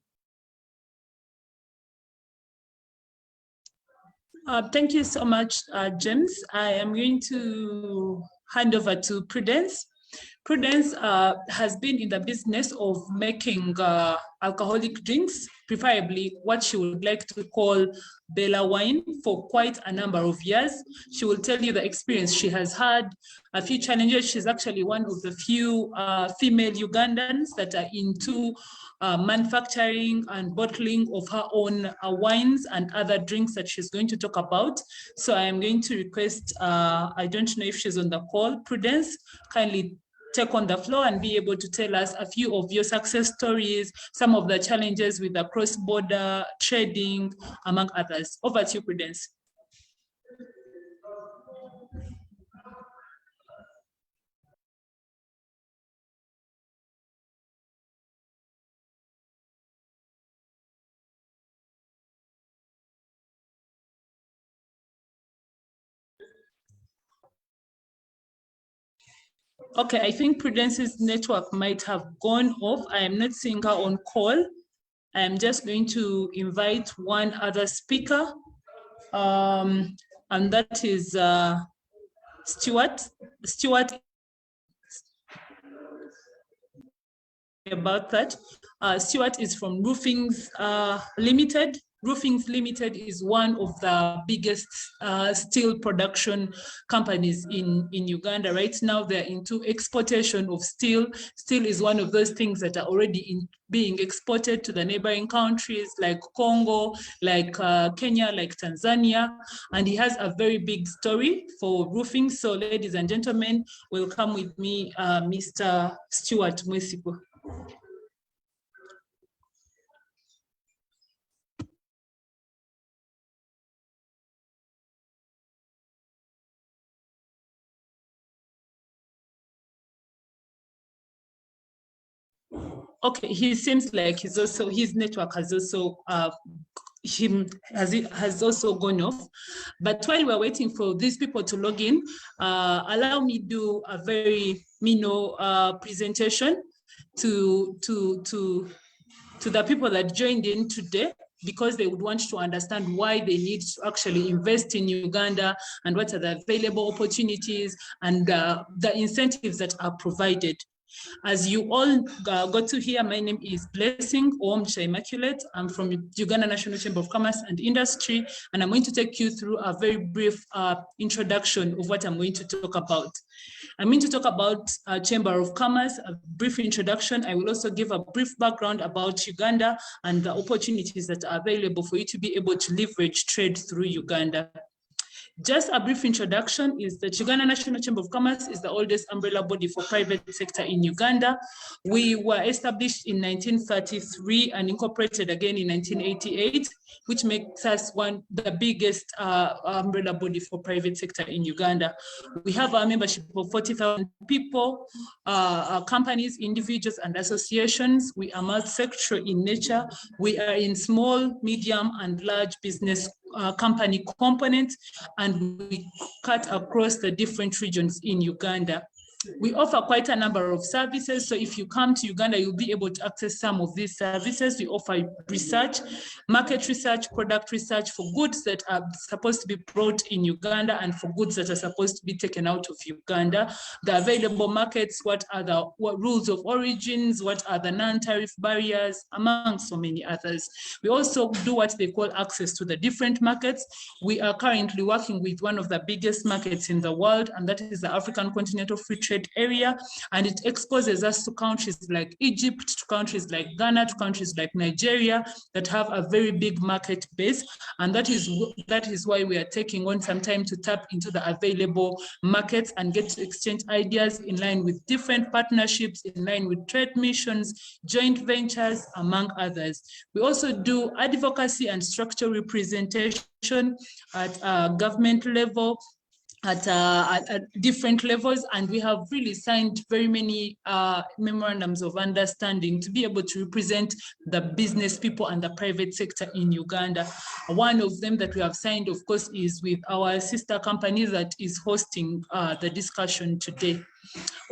Thank you so much, James. I am going to hand over to Prudence. Prudence has been in the business of making alcoholic drinks, preferably what she would like to call Bella wine, for quite a number of years. She will tell you the experience she has had, a few challenges. She's actually one of the few female Ugandans that are into manufacturing and bottling of her own wines and other drinks that she's going to talk about. So I am going to request, I don't know if she's on the call, Prudence, kindly take on the floor and be able to tell us a few of your success stories, some of the challenges with the cross-border trading, among others. Over to you, Prudence. Okay, I think Prudence's network might have gone off. I am not seeing her on call. I am just going to invite one other speaker, and that is Stuart. Stuart, about that. Stuart is from Roofings Limited. Roofings Limited is one of the biggest steel production companies in Uganda. Right now, they're into exportation of steel. Steel is one of those things that are already being exported to the neighboring countries like Congo, like Kenya, like Tanzania. And he has a very big story for roofing. So ladies and gentlemen, welcome with me, Mr. Stuart Mwesipo. Okay, he seems like his network has also has also gone off. But while we're waiting for these people to log in, allow me to do a very presentation to the people that joined in today, because they would want to understand why they need to actually invest in Uganda and what are the available opportunities and the incentives that are provided. As you all got to hear, my name is Blessing Omcha Immaculate. I'm from Uganda National Chamber of Commerce and Industry, and I'm going to take you through a very brief introduction of what I'm going to talk about. I'm going to talk about Chamber of Commerce, a brief introduction. I will also give a brief background about Uganda and the opportunities that are available for you to be able to leverage trade through Uganda. Just a brief introduction is that Uganda National Chamber of Commerce is the oldest umbrella body for private sector in Uganda. We were established in 1933 and incorporated again in 1988, which makes us the biggest umbrella body for private sector in Uganda. We have a membership of 40,000 people, companies, individuals, and associations. We are multi-sectoral in nature. We are in small, medium, and large business company component, and we cut across the different regions in Uganda. We offer quite a number of services. So if you come to Uganda, you'll be able to access some of these services. We offer research, market research, product research for goods that are supposed to be brought in Uganda and for goods that are supposed to be taken out of Uganda. The available markets, what rules of origins, what are the non-tariff barriers, among so many others. We also do what they call access to the different markets. We are currently working with one of the biggest markets in the world, and that is the African Continental Free Trade Area, and it exposes us to countries like Egypt, to countries like Ghana, to countries like Nigeria that have a very big market base, and that is why we are taking on some time to tap into the available markets and get to exchange ideas in line with different partnerships, in line with trade missions, joint ventures, among others. We also do advocacy and structural representation at government level, at different levels, and we have really signed very many memorandums of understanding to be able to represent the business people and the private sector in Uganda. One of them that we have signed, of course, is with our sister company that is hosting the discussion today.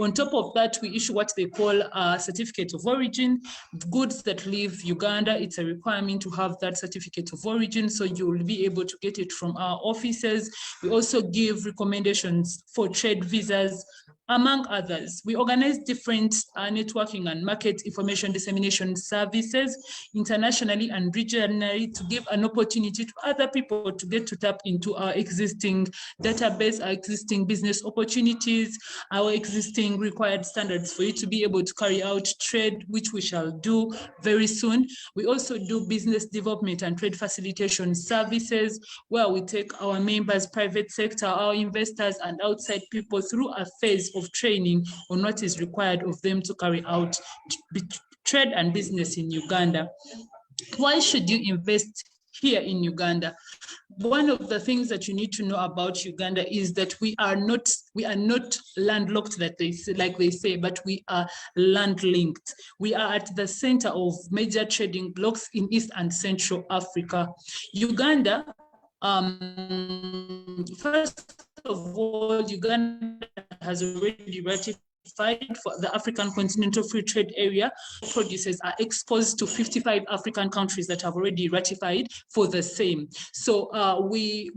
On top of that, we issue what they call a certificate of origin. Goods that leave Uganda, it's a requirement to have that certificate of origin, so you will be able to get it from our offices. We also give recommendations for trade visas, among others. We organize different networking and market information dissemination services internationally and regionally to give an opportunity to other people to get to tap into our existing database, our existing business opportunities, our existing required standards for you to be able to carry out trade, which we shall do very soon. We also do business development and trade facilitation services, where we take our members, private sector, our investors, and outside people through a phase of training on what is required of them to carry out trade and business in Uganda. Why should you invest here in Uganda? One of the things that you need to know about Uganda is that we are not landlocked, like they say, but we are land linked. We are at the center of major trading blocks in East and Central Africa. Uganda, first of all, Uganda has already ratified for the African Continental Free Trade Area. Producers are exposed to 55 African countries that have already ratified for the same. So we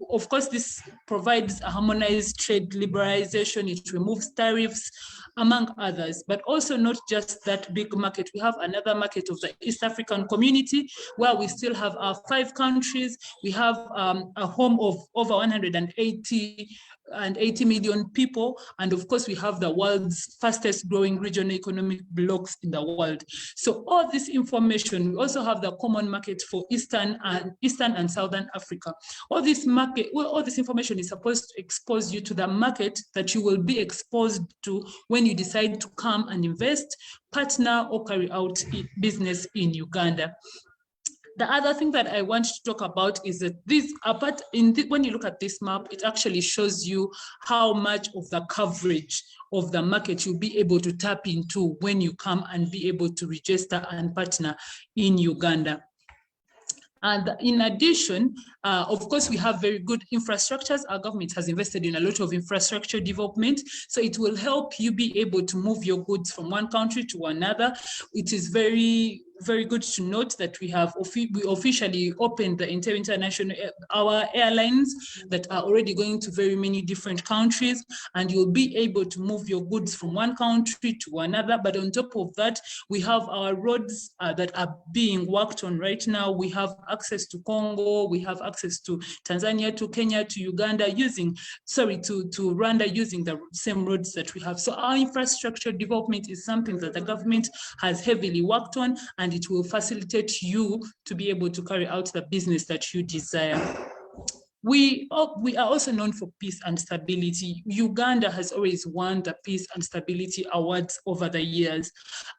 of course, this provides a harmonized trade liberalization. It removes tariffs, among others, but also not just that big market. We have another market of the East African community where we still have our 5 countries. We have a home of over 180 million people. And of course, we have the world's fastest growing regional economic blocks in the world. So all this information, we also have the common market for Eastern and Southern Africa. All this information is supposed to expose you to the market that you will be exposed to when you decide to come and invest, partner, or carry out business in Uganda. The other thing that I want to talk about is that when you look at this map, it actually shows you how much of the coverage of the market you'll be able to tap into when you come and be able to register and partner in Uganda. And in addition, of course, we have very good infrastructures. Our government has invested in a lot of infrastructure development, so it will help you be able to move your goods from one country to another. It is very good to note that we officially opened the international, our airlines that are already going to very many different countries, and you'll be able to move your goods from one country to another. But on top of that, we have our roads that are being worked on right now. We have access to Congo, we have access to Tanzania, to Kenya, to Uganda, to Rwanda, using the same roads that we have. So our infrastructure development is something that the government has heavily worked on, and it will facilitate you to be able to carry out the business that you desire. We are also known for peace and stability. Uganda has always won the Peace and Stability Awards over the years.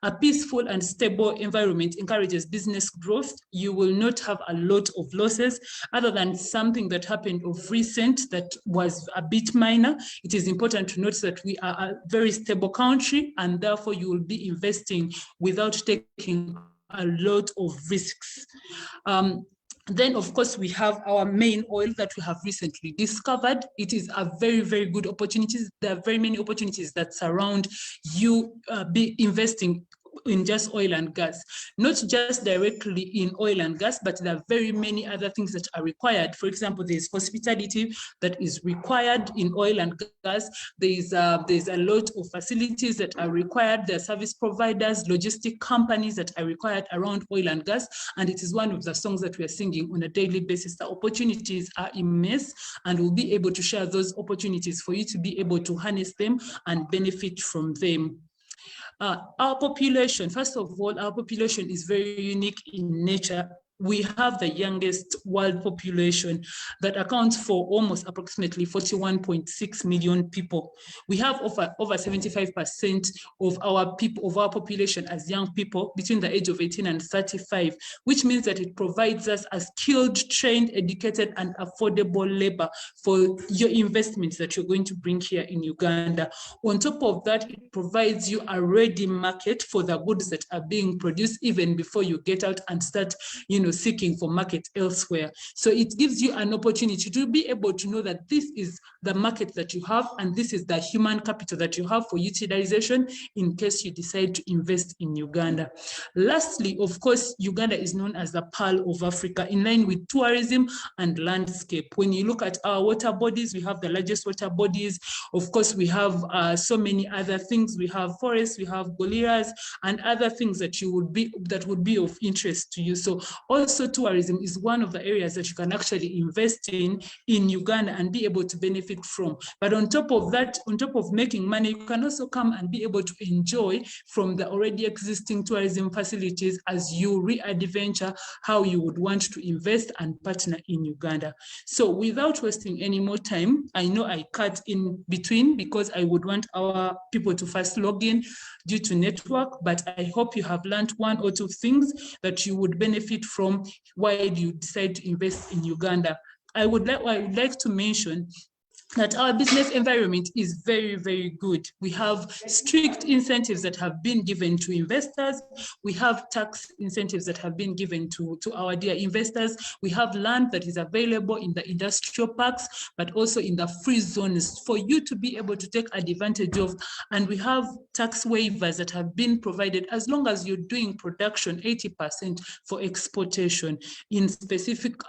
A peaceful and stable environment encourages business growth. You will not have a lot of losses, other than something that happened of recent that was a bit minor. It is important to note that we are a very stable country, and therefore you will be investing without taking a lot of risks. Then, of course, we have our main oil that we have recently discovered. It is a very, very good opportunity. There are very many opportunities that surround you be investing in just oil and gas, not just directly in oil and gas, but there are very many other things that are required. For example, there's hospitality that is required in oil and gas. There's a lot of facilities that are required. There are service providers, logistic companies that are required around oil and gas. And it is one of the songs that we are singing on a daily basis. The opportunities are immense, and we'll be able to share those opportunities for you to be able to harness them and benefit from them. Our population, first of all, our population is very unique in nature. We have the youngest world population that accounts for almost approximately 41.6 million people. We have over 75% of our people, of our population as young people between the age of 18 and 35, which means that it provides us a skilled, trained, educated, and affordable labor for your investments that you're going to bring here in Uganda. On top of that, it provides you a ready market for the goods that are being produced even before you get out and start, seeking for market elsewhere. So it gives you an opportunity to be able to know that this is the market that you have, and this is the human capital that you have for utilization in case you decide to invest in Uganda. Lastly, of course, Uganda is known as the Pearl of Africa in line with tourism and landscape. When you look at our water bodies, we have the largest water bodies. Of course, we have so many other things. We have forests, we have gorillas, and other things that would be of interest to you. So also tourism is one of the areas that you can actually invest in Uganda and be able to benefit from. But on top of that, on top of making money, you can also come and be able to enjoy from the already existing tourism facilities as you re-adventure how you would want to invest and partner in Uganda. So without wasting any more time, I know I cut in between because I would want our people to first log in due to network, but I hope you have learned one or two things that you would benefit from why you decide to invest in Uganda. I would like to mention that our business environment is very, very good. We have strict incentives that have been given to investors. We have tax incentives that have been given to our dear investors. We have land that is available in the industrial parks, but also in the free zones for you to be able to take advantage of. And we have tax waivers that have been provided as long as you're doing production 80% for exportation in specific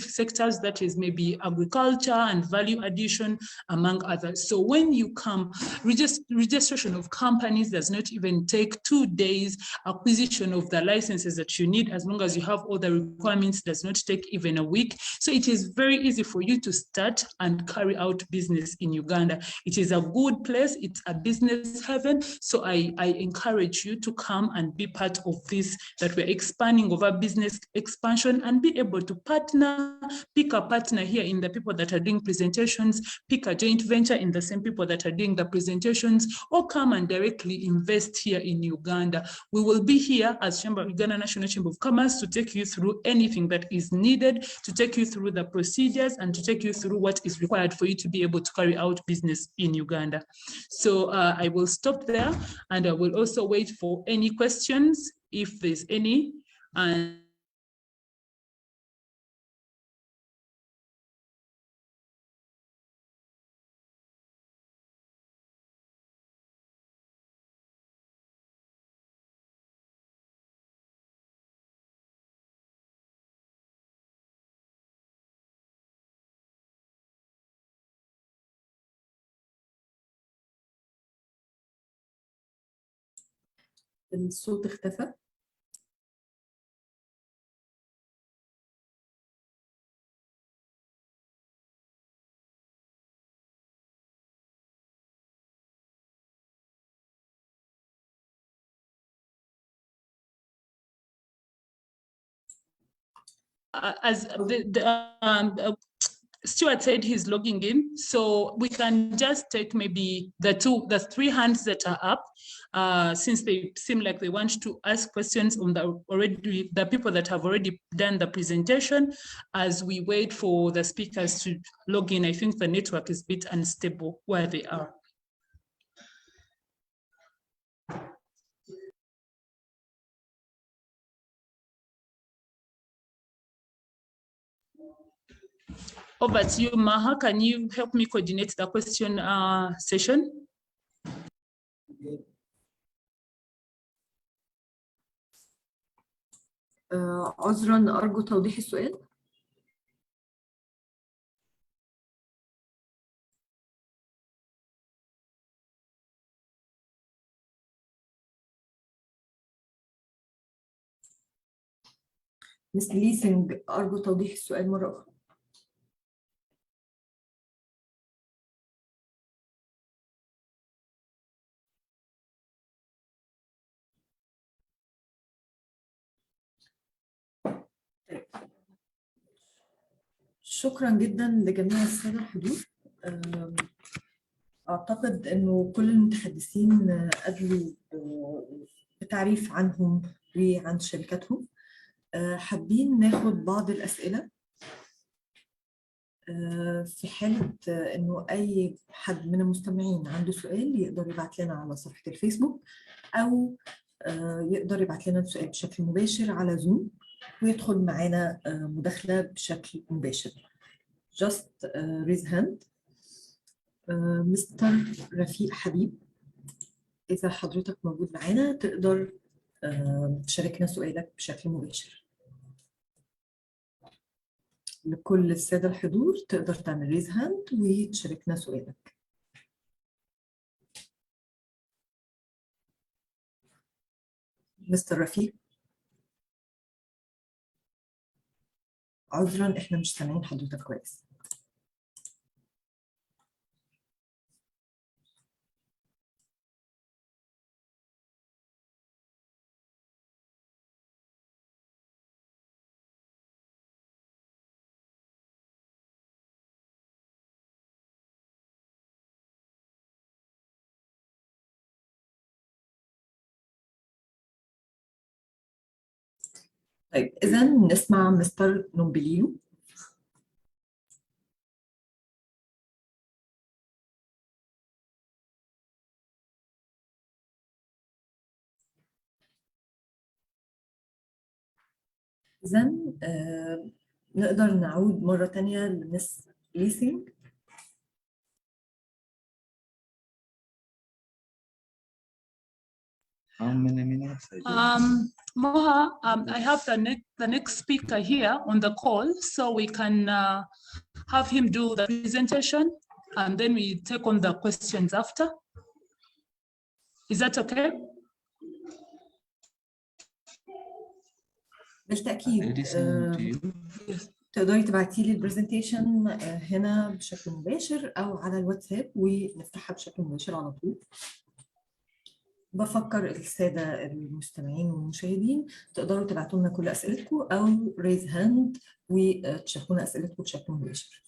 sectors, that is maybe agriculture and value addition, among others. So when you come, registration of companies does not even take 2 days. Acquisition of the licenses that you need, as long as you have all the requirements, does not take even a week. So it is very easy for you to start and carry out business in Uganda. It is a good place. It's a business heaven. So I encourage you to come and be part of this, that we're expanding of our business expansion, and be able to partner, pick a partner here in the people that are doing presentations, pick a joint venture in the same people that are doing the presentations, or come and directly invest here in Uganda. We will be here as Uganda National Chamber of Commerce to take you through anything that is needed, to take you through the procedures, and to take you through what is required for you to be able to carry out business in Uganda. So I will stop there, and I will also wait for any questions if there's any. And الصوت اختفى. as Stuart said, he's logging in, so we can just take maybe the 3 hands that are up, since they seem like they want to ask questions on the people that have already done the presentation, as we wait for the speakers to log in. I think the network is a bit unstable where they are. Over to you, Maha. Can you help me coordinate the question session? عذرا أرجو توضيح السؤال. مس ليسنج أرجو توضيح السؤال مرة أخرى. شكرا جدا لجميع السادة الحضور. أعتقد أنه كل المتحدثين أدلوا بتعريف عنهم وعن شركاتهم. حابين ناخد بعض الأسئلة في حالة أنه أي حد من المستمعين عنده سؤال يقدر يبعت لنا على صفحة الفيسبوك، أو يقدر يبعت لنا السؤال بشكل مباشر على زوم ويدخل معنا مداخلة بشكل مباشر. Just raise hand. مستر رفيق حبيب، إذا حضرتك موجود معنا تقدر تشاركنا سؤالك بشكل مباشر. لكل السادة الحضور تقدر تعمل ريز هاند وتشاركنا سؤالك. مستر رفيق، عذرا احنا مش سامعين حضرتك كويس. طيب إذا نسمع مستر نومبليلو. إذا نقدر نعود مرة تانية لمس ليسينج. How many minutes? Moha, I have the next speaker here on the call, so we can have him do the presentation and then we take on the questions after. Is that okay? بالتأكيد. تقدري تبعتي لي البرزنتيشن هنا بشكل مباشر أو على الواتساب ونفتحها بشكل مباشر على طول. بفكر السادة المستمعين والمشاهدين تقدروا تبعتوا لنا كل أسئلتكم أو ريز هاند وتشاركونا أسئلتكم بشكل مباشر.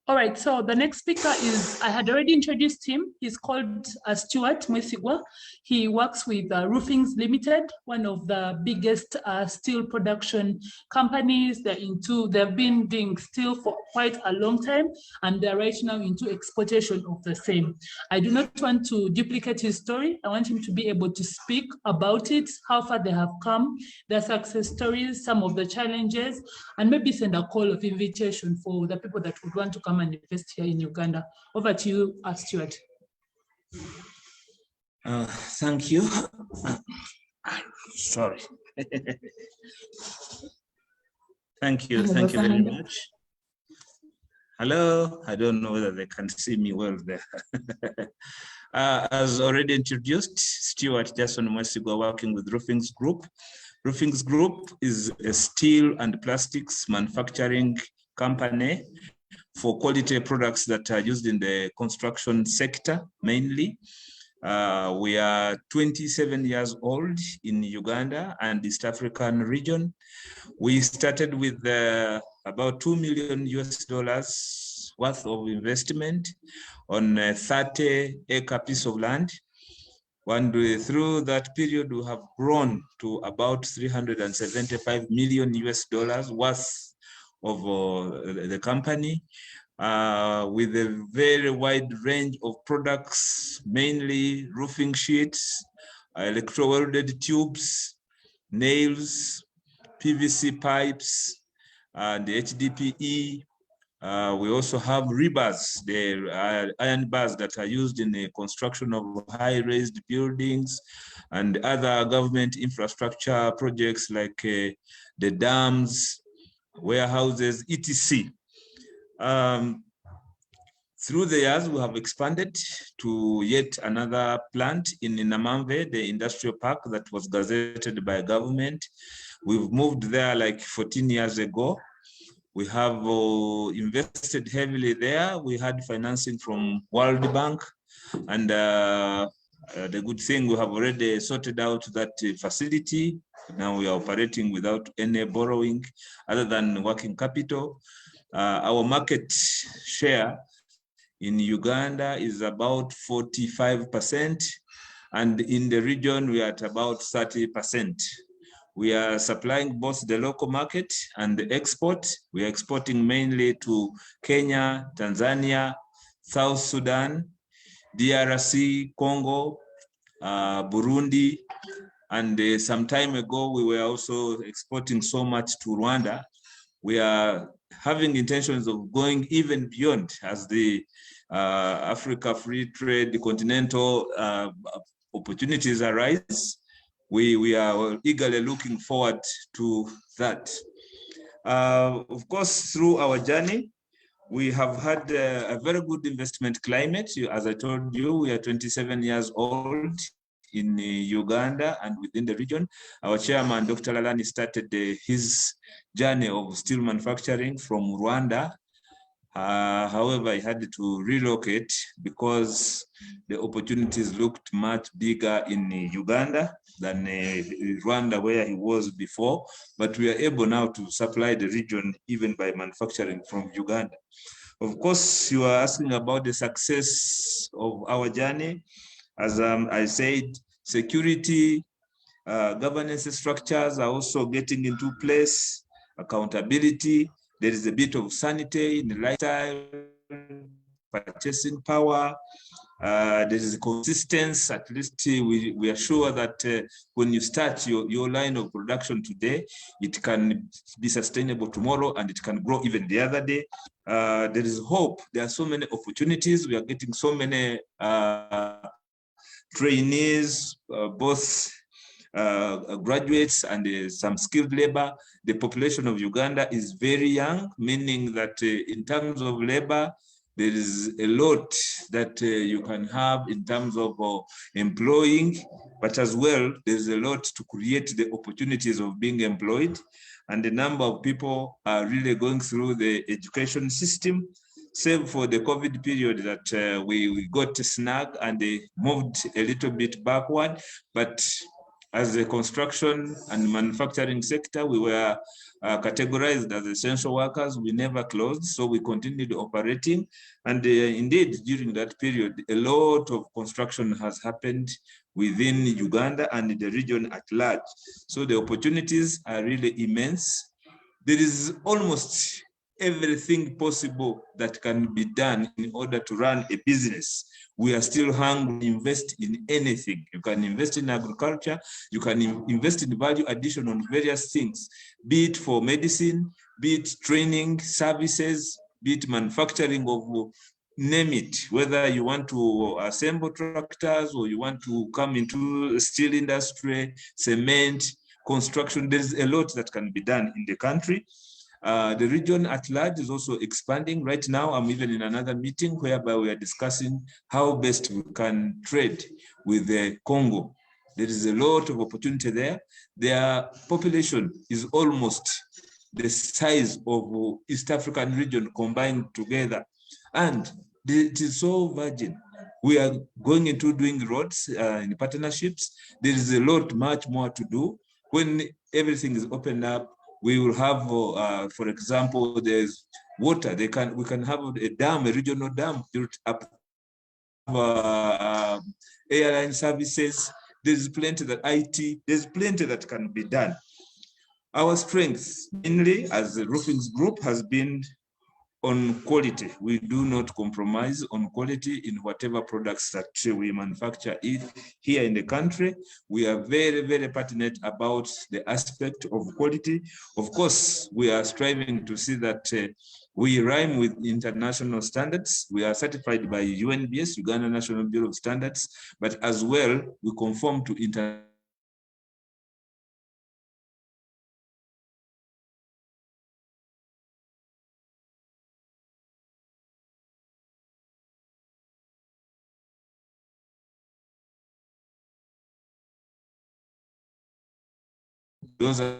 All right, so the next speaker is, I had already introduced him. He's called Stuart Mwesigwa. He works with Roofings Limited, one of the biggest steel production companies. They've been doing steel for quite a long time, and they're right now into exportation of the same. I do not want to duplicate his story. I want him to be able to speak about it, how far they have come, their success stories, some of the challenges, and maybe send a call of invitation for the people that would want to come and invest here in Uganda. Over to you, Stuart. Thank you. Sorry. Thank you very much. Hello. I don't know whether they can see me well there. As already introduced, Stuart Jason Mwesigwa, working with Roofings Group. Roofings Group is a steel and plastics manufacturing company for quality products that are used in the construction sector mainly. We are 27 years old in Uganda and East African region. We started with about $2 million worth of investment on a 30-acre piece of land. And through that period, we have grown to about $375 million worth of the company, with a very wide range of products, mainly roofing sheets, electro-welded tubes, nails, PVC pipes, and the HDPE. We also have rebars, the iron bars that are used in the construction of high-raised buildings and other government infrastructure projects like the dams, warehouses, etc. Through the years, we have expanded to yet another plant in Namamve, the industrial park that was gazetted by government. We've moved there like 14 years ago. We have invested heavily there. We had financing from World Bank, and the good thing, we have already sorted out that facility. Now we are operating without any borrowing other than working capital. Our market share in Uganda is about 45%, and in the region we are at about 30%. We are supplying both the local market and the export. We are exporting mainly to Kenya, Tanzania, South Sudan, DRC, Congo, Burundi, and some time ago we were also exporting so much to Rwanda. We are having intentions of going even beyond as the Africa Free Trade, the continental opportunities arise. We are eagerly looking forward to that. Of course, through our journey, we have had a very good investment climate. As I told you, we are 27 years old in Uganda and within the region. Our chairman, Dr. Lalani, started his journey of steel manufacturing from Rwanda. However, he had to relocate because the opportunities looked much bigger in Uganda than Rwanda, where he was before. But we are able now to supply the region even by manufacturing from Uganda. Of course, you are asking about the success of our journey. As I said, security, governance structures are also getting into place, accountability. There is a bit of sanity in the lifestyle, purchasing power. There is consistency. At least we are sure that when you start your line of production today, it can be sustainable tomorrow and it can grow even the other day. There is hope. There are so many opportunities. We are getting so many trainees, both graduates and some skilled labor. The population of Uganda is very young, meaning that in terms of labor, there is a lot that you can have in terms of employing, but as well, there's a lot to create the opportunities of being employed. And the number of people are really going through the education system, save for the COVID period that we got snag and they moved a little bit backward. But as a construction and manufacturing sector, we were categorized as essential workers. We never closed, so we continued operating. And indeed, during that period, a lot of construction has happened within Uganda and the region at large. So the opportunities are really immense. There is almost everything possible that can be done in order to run a business. We are still hungry to invest in anything. You can invest in agriculture, you can invest in value addition on various things, be it for medicine, be it training, services, be it manufacturing of, name it, whether you want to assemble tractors or you want to come into steel industry, cement, construction. There's a lot that can be done in the country. The region at large is also expanding. Right now, I'm even in another meeting whereby we are discussing how best we can trade with the Congo. There is a lot of opportunity there. Their population is almost the size of East African region combined together. And it is so virgin. We are going into doing roads in partnerships. There is a lot, much more to do. When everything is opened up, we will have, for example, there's water. We can have a dam, a regional dam built up, airline services. There's plenty that IT, there's plenty that can be done. Our strength, mainly as a roofing group, has been on quality. We do not compromise on quality in whatever products that we manufacture here in the country. We are very, very passionate about the aspect of quality. Of course, we are striving to see that we rhyme with international standards. We are certified by UNBS, Uganda National Bureau of Standards, but as well, we conform to international. Those are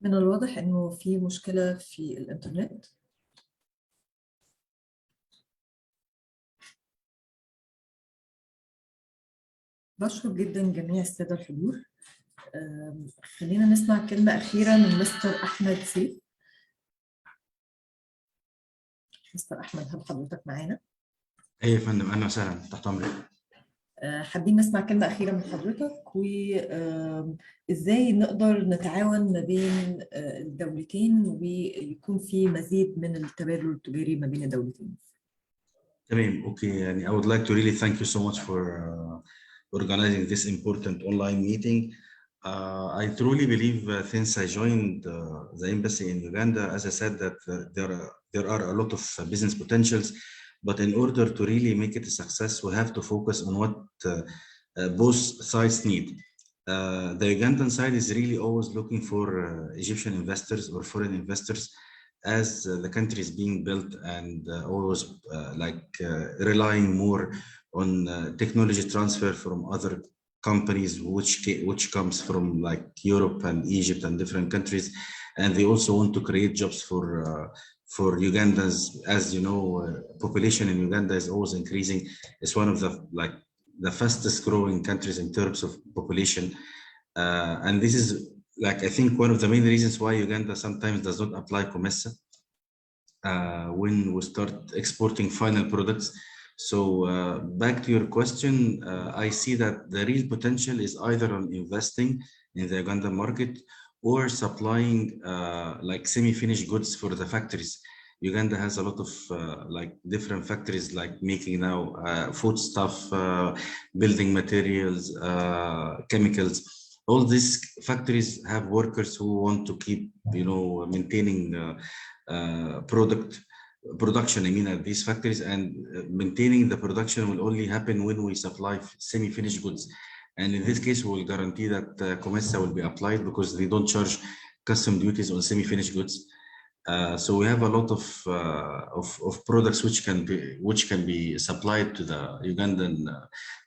من الواضح إنه في مشكلة في الإنترنت. بشكر جدا جميع السادة الحضور. خلينا نسمع كلمة أخيرة من مستر أحمد سيف. مستر أحمد، هل حضرتك معانا؟ أي يا فندم، أهلا وسهلا، تحت أمرك. حابين نسمع كلمة أخيرة من حضرتك وإزاي نقدر نتعاون ما بين الدولتين ويكون في مزيد من التبادل التجاري ما بين الدولتين. تمام، أوكي. يعني I would like to really thank you so much for organizing this important online meeting. I truly believe since I joined the embassy in Uganda, as I said, that there are a lot of business potentials. But in order to really make it a success, we have to focus on what both sides need. The Ugandan side is really always looking for Egyptian investors or foreign investors as the country is being built, and always relying more on technology transfer from other companies, which comes from like Europe and Egypt and different countries. And they also want to create jobs for Ugandans. As you know, population in Uganda is always increasing. It's one of the fastest growing countries in terms of population. And this is I think one of the main reasons why Uganda sometimes does not apply COMESA when we start exporting final products. So back to your question, I see that the real potential is either on investing in the Ugandan market or supplying semi-finished goods for the factories. Uganda has a lot of different factories, like making now food stuff, building materials, chemicals. All these factories have workers who want to keep, maintaining production, at these factories, and maintaining the production will only happen when we supply semi-finished goods. And in this case, we will guarantee that COMESA will be applied because they don't charge custom duties on semi-finished goods. So we have a lot of products which can be supplied to the Ugandan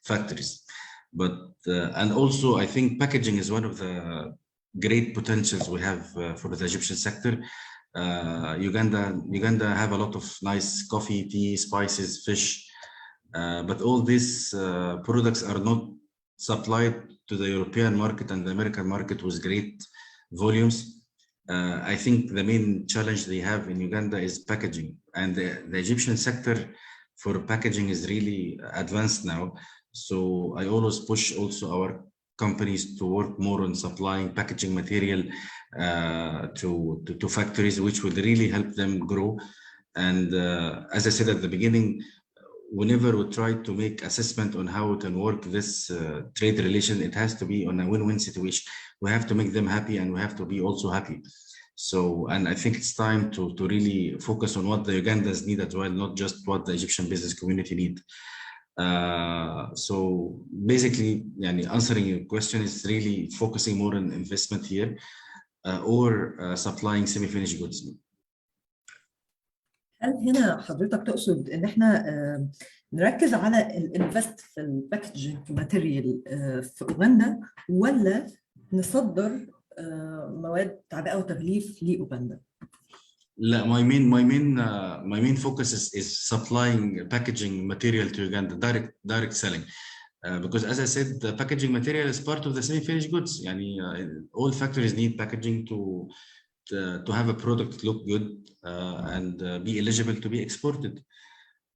factories. But and also, I think packaging is one of the great potentials we have for the Egyptian sector. Uganda have a lot of nice coffee, tea, spices, fish, but all these products are not supplied to the European market and the American market with great volumes. I think the main challenge they have in Uganda is packaging, and the Egyptian sector for packaging is really advanced now. So I always push also our companies to work more on supplying packaging material to factories, which would really help them grow. And as I said at the beginning, whenever we try to make assessment on how we can work this trade relation, it has to be on a win-win situation. We have to make them happy, and we have to be also happy. So, and I think it's time to really focus on what the Ugandans need as well, not just what the Egyptian business community need. So basically, answering your question is really focusing more on investment here or supplying semi-finished goods. هل هنا حضرتك تقصد ان احنا نركز على الانفست في الباكجينج ماتيريال في اوغندا، ولا نصدر مواد تعبئه وتغليف لاوغندا؟ لا, my main focus is supplying packaging material to Uganda, direct selling. Because as I said, the packaging material is part of the semi-finished goods. All factories need packaging to have a product look good and be eligible to be exported.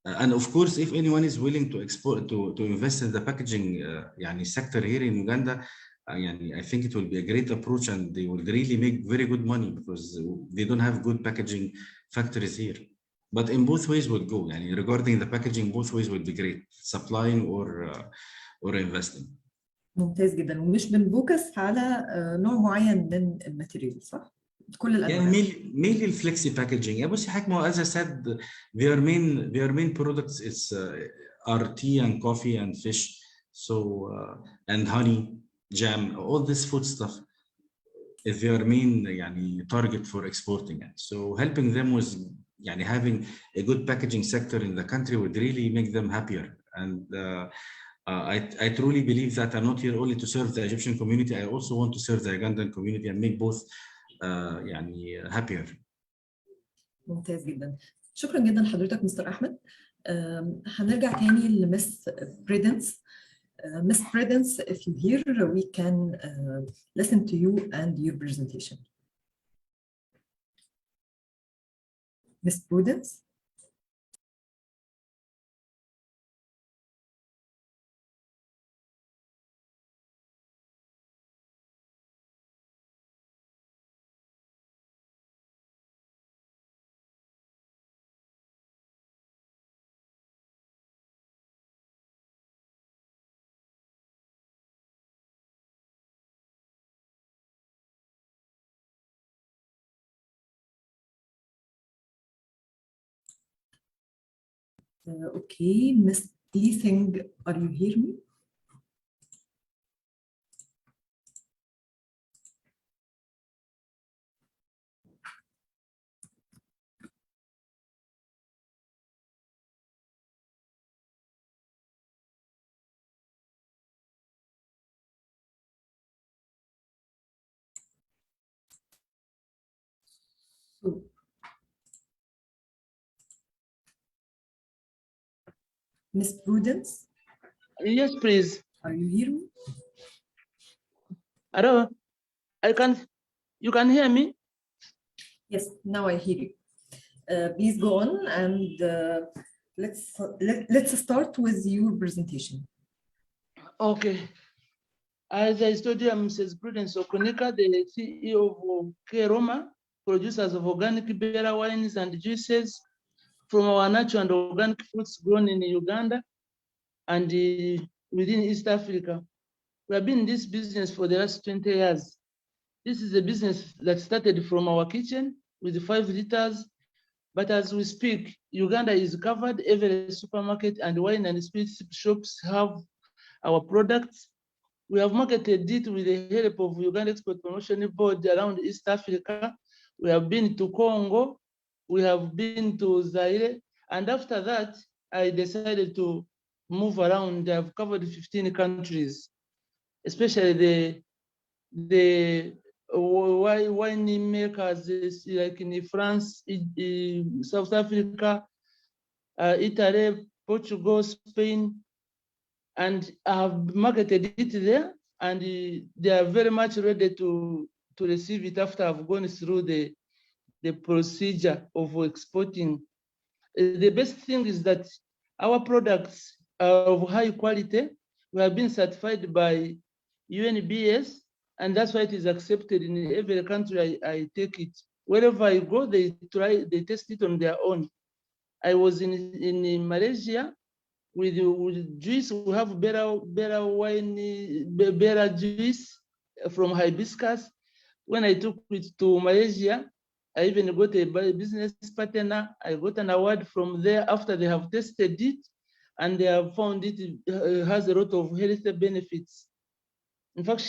And of course, if anyone is willing to export to invest in the packaging sector here in Uganda, I think it will be a great approach, and they will really make very good money because they don't have good packaging factories here. But in both ways would go. Regarding the packaging, both ways would be great, supplying or investing. ممتاز جدا. ومش بنفوكس على نوع معين من الماتيريال، صح؟ كل الانواع. mainly الفلكسي باكجينج. بصي حضرتك، as I said, their main products is are tea and coffee and fish, so and honey, jam, all this food stuff is their main target for exporting. So helping them with having a good packaging sector in the country would really make them happier. And I truly believe that I'm not here only to serve the Egyptian community. I also want to serve the Ugandan community and make both happier. ممتاز جدا. شكرا جدا لحضرتك مستر احمد. هنرجع تاني لمس بريدنس. Miss Prudence, if you hear, we can listen to you and your presentation. Miss Prudence? Okay, Miss Leasing, are you hear me? Miss Prudence? Yes, please. Are you hear me? Hello, you can hear me? Yes, now I hear you. Please go on, and let's start with your presentation. Okay. As I told you, I'm Mrs. Prudence Okonika, the CEO of Keroma, producers of organic beer wines and juices from our natural and organic fruits grown in Uganda and within East Africa. We have been in this business for the last 20 years. This is a business that started from our kitchen with 5 liters, but as we speak, Uganda is covered. Every supermarket and wine and spirits shops have our products. We have marketed it with the help of Uganda Export Promotion Board around East Africa. We have been to Congo, we have been to Zaire, and after that, I decided to move around. I've covered 15 countries, especially the wine makers like in France, South Africa, Italy, Portugal, Spain, and I have marketed it there, and they are very much ready to receive it after I've gone through the procedure of exporting. The best thing is that our products are of high quality. We have been certified by UNBS, and that's why it is accepted in every country I take it. Wherever I go, they test it on their own. I was in Malaysia with juice. We have better wine, better juice from hibiscus. When I took it to Malaysia, I even got a business partner. I got an award from there after they have tested it. and they have found it has a lot of health benefits. In fact,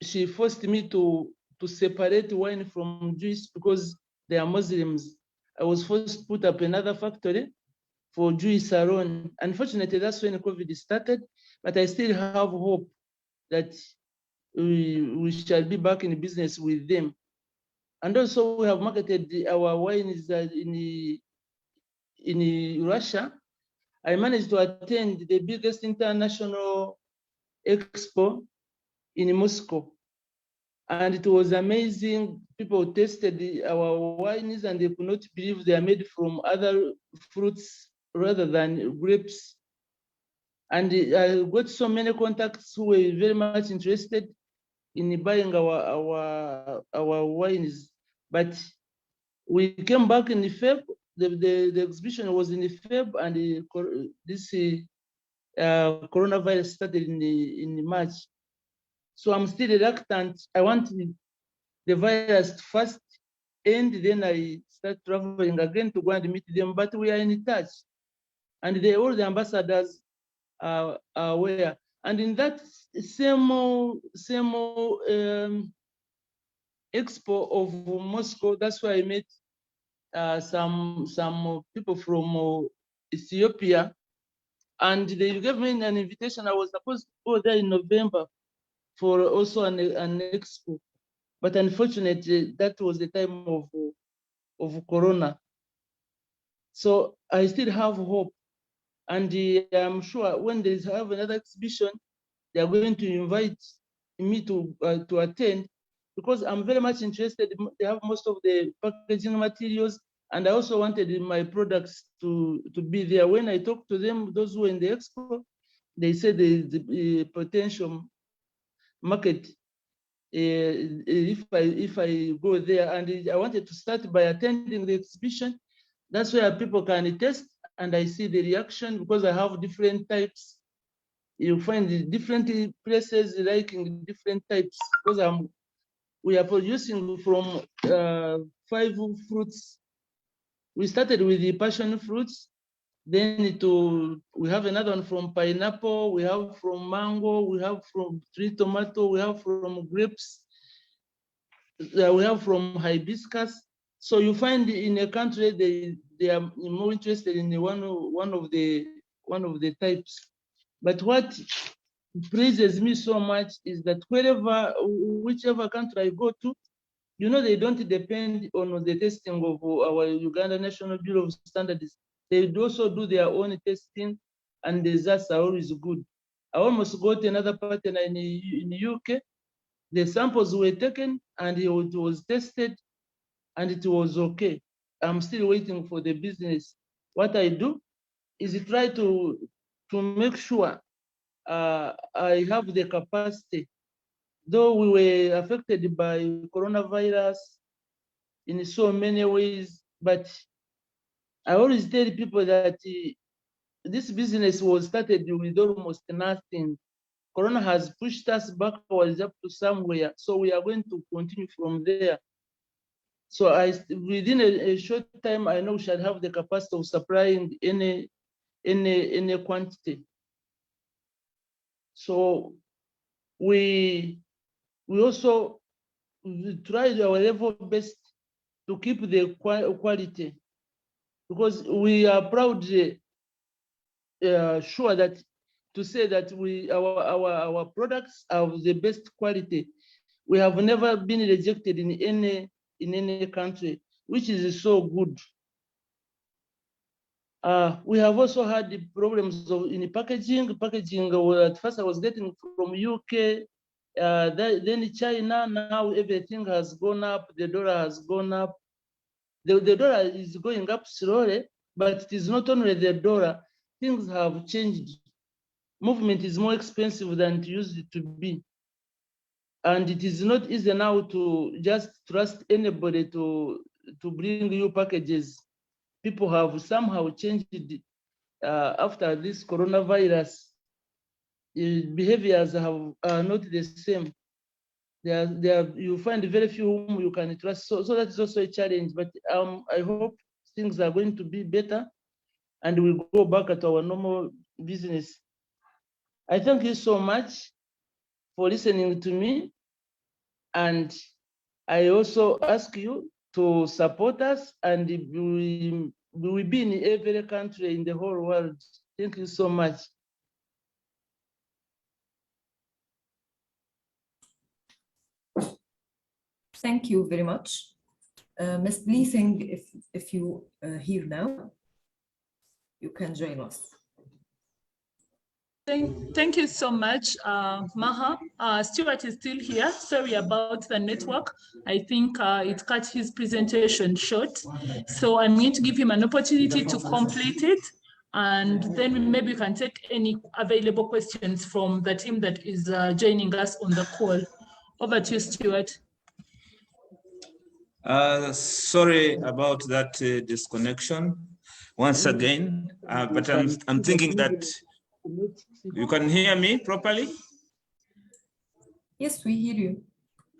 she forced me to separate wine from juice because they are Muslims. I was forced to put up another factory for juice alone. Unfortunately, that's when COVID started, but I still have hope that we shall be back in business with them. And also we have marketed our wines in Russia. I managed to attend the biggest international expo in Moscow. And it was amazing. People tasted our wines and they could not believe they are made from other fruits rather than grapes. And I got so many contacts who were very much interested in buying our wines. But we came back in Feb. The exhibition was in Feb, and this coronavirus started in March. So I'm still reluctant. I want the virus to first end, then I start traveling again to go and meet them. But we are in touch, and all the ambassadors are aware. And in that same expo of Moscow, that's where I met some people from Ethiopia, and they gave me an invitation. I was supposed to go there in November for also an expo, but unfortunately that was the time of Corona. So I still have hope, and I'm sure when they have another exhibition, they are going to invite me to attend, because I'm very much interested. They have most of the packaging materials, and I also wanted my products to be there. When I talked to them, those who were in the expo, they said the potential market if I go there, and I wanted to start by attending the exhibition. That's where people can test, and I see the reaction, because I have different types. You find the different places liking different types, because we are producing from 5 fruits. We started with the passion fruits, then we have another one from pineapple, we have from mango, we have from tree tomato, we have from grapes, we have from hibiscus. So you find in a country they are more interested in one of the types. But what pleases me so much is that whichever country I go to, they don't depend on the testing of our Uganda National Bureau of Standards. They also do their own testing, and the results are always good. I almost got another partner in the UK. The samples were taken and it was tested and it was okay. I'm still waiting for the business. What I do is try to make sure I have the capacity. Though we were affected by coronavirus in so many ways, but I always tell people that this business was started with almost nothing. Corona has pushed us backwards up to somewhere, so we are going to continue from there. So within a short time, I know we shall have the capacity of supplying any quantity. So we also tried our level best to keep the quality, because we are proudly sure that to say that our products are of the best quality. We have never been rejected in any country, which is so good. We have also had the problems in packaging. Packaging, at first I was getting from UK, then China. Now everything has gone up. The dollar has gone up. The dollar is going up slowly, but it is not only the dollar. Things have changed. Movement is more expensive than it used to be. And it is not easy now to just trust anybody to bring you packages. People have somehow changed after this coronavirus. Behaviors are not the same. You find very few whom you can trust. So that is also a challenge. But I hope things are going to be better, and we go back at our normal Business. I thank you so much for listening to me. And I also ask you to support us, and we will be in every country in the whole world. Thank you so much. Thank you very much. Ms. Bleesing, if you hear now, you can join us. Thank you so much, Maha. Stuart is still here. Sorry about the network. I think it cut his presentation short. So I'm going to give him an opportunity to complete it. And then maybe we can take any available questions from the team that is joining us on the call. Over to you, Stuart. Sorry about that disconnection once again, but I'm thinking that you can hear me properly? Yes, we hear you.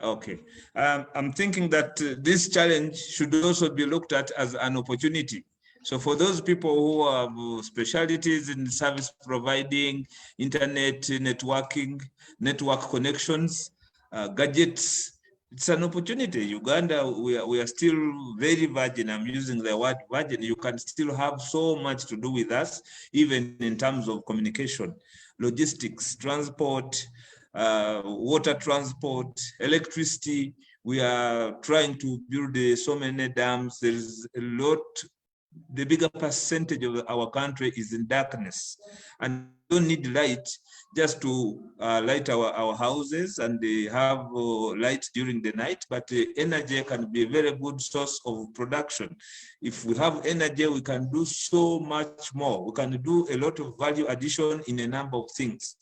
Okay. I'm thinking that this challenge should also be looked at as an opportunity. So for those people who have specialties in service providing, internet, networking, network connections, gadgets, it's an opportunity. Uganda, we are still very virgin. I'm using the word virgin. You can still have so much to do with us, even in terms of communication, logistics, transport, water transport, electricity. We are trying to build so many dams. There's a lot. The bigger percentage of our country is in darkness, and we don't need light just to light our houses and have light during the night, but energy can be a very good source of production. If we have energy, we can do so much more. We can do a lot of value addition in a number of things.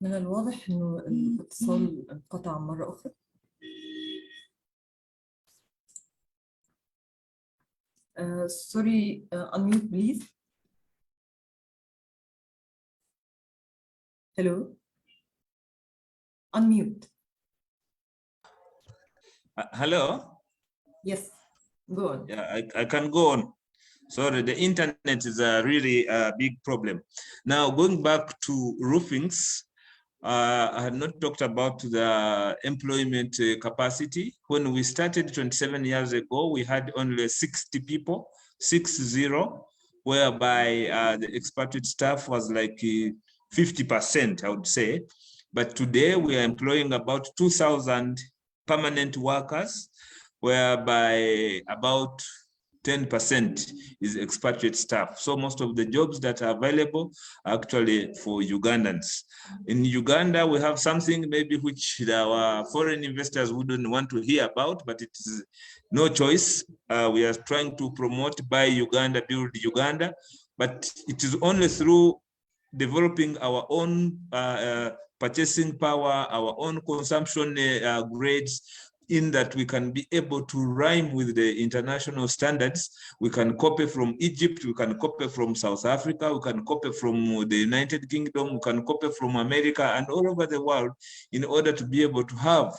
من الواضح إنه الاتصال انقطع مرة أخرى. Sorry, unmute please. Hello? Unmute. Hello? Yes, go on. Yeah, I can go on. Sorry, the internet is a really big problem. Now, going back to roofings, I had not talked about the employment capacity. When we started 27 years ago, we had only 60 people, 60, whereby the expatriate staff was like 50%, I would say. But today we are employing about 2,000 permanent workers, whereby about 10% is expatriate staff. So most of the jobs that are available are actually for Ugandans. In Uganda, we have something maybe which our foreign investors wouldn't want to hear about, but it is no choice. We are trying to promote Buy Uganda, Build Uganda, but it is only through developing our own purchasing power, our own consumption grades, in that we can be able to rhyme with the international standards. We can copy from Egypt, we can copy from South Africa, we can copy from the United Kingdom, we can copy from America and all over the world in order to be able to have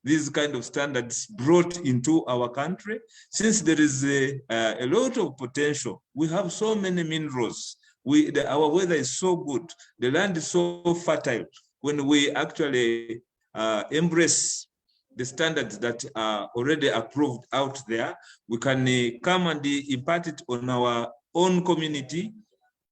these kind of standards brought into our country. Since there is a lot of potential, we have so many minerals. Our weather is so good, the land is so fertile. When we actually embrace the standards that are already approved out there, we can come and impart it on our own community.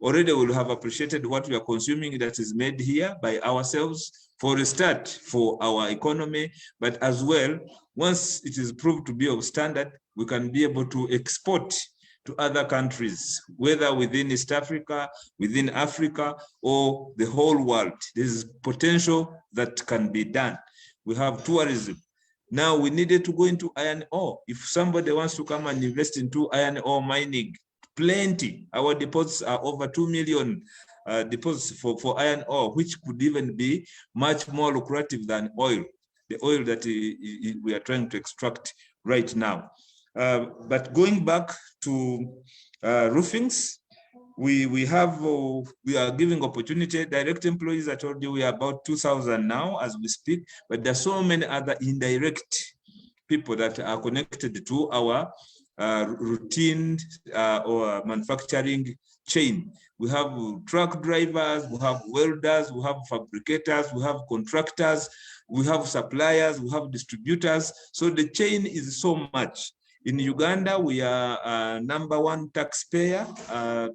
Already we'll have appreciated what we are consuming that is made here by ourselves for a start for our economy, but as well, once it is proved to be of standard, we can be able to export to other countries, whether within East Africa, within Africa, or the whole world. There is potential that can be done. We have tourism. Now we needed to go into iron ore. If somebody wants to come and invest into iron ore mining, plenty. Our deposits are over 2 million deposits for iron ore, which could even be much more lucrative than oil, the oil that we are trying to extract right now. But going back to roofings, we are giving opportunity. Direct employees, I told you, we are about 2,000 now as we speak, but there's so many other indirect people that are connected to our routine or manufacturing chain. We have truck drivers, we have welders, we have fabricators, we have contractors, we have suppliers, we have distributors. So the chain is so much. In Uganda, we are #1 taxpayer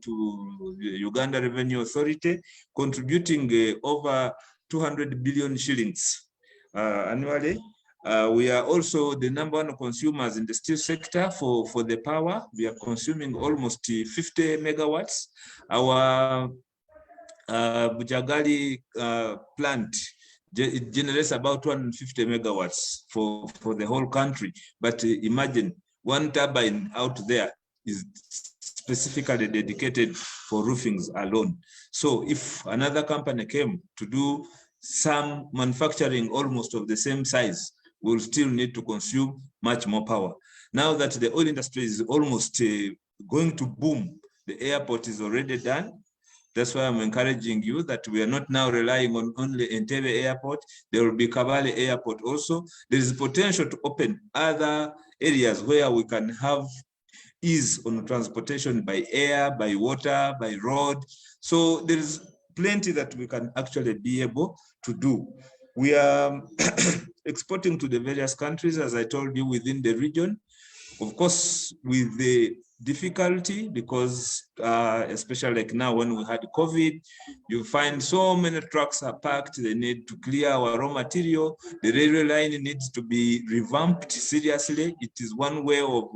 to the Uganda Revenue Authority, contributing over 200 billion shillings annually. We are also the #1 consumers in the steel sector for the power. We are consuming almost 50 megawatts. Our Bujagali plant, it generates about 250 megawatts for the whole country. But imagine, one turbine out there is specifically dedicated for roofings alone. So if another company came to do some manufacturing almost of the same size, we'll still need to consume much more power. Now that the oil industry is almost going to boom, the airport is already done. That's why I'm encouraging you that we are not now relying on only Entebbe Airport. There will be Kabale Airport also. There is potential to open other areas where we can have ease on transportation by air, by water, by road. So there is plenty that we can actually be able to do. We are exporting to the various countries, as I told you, within the region. Of course, with the difficulty, because especially like now when we had COVID, you find so many trucks are packed, they need to clear our raw material. The railway line needs to be revamped seriously. It is one way of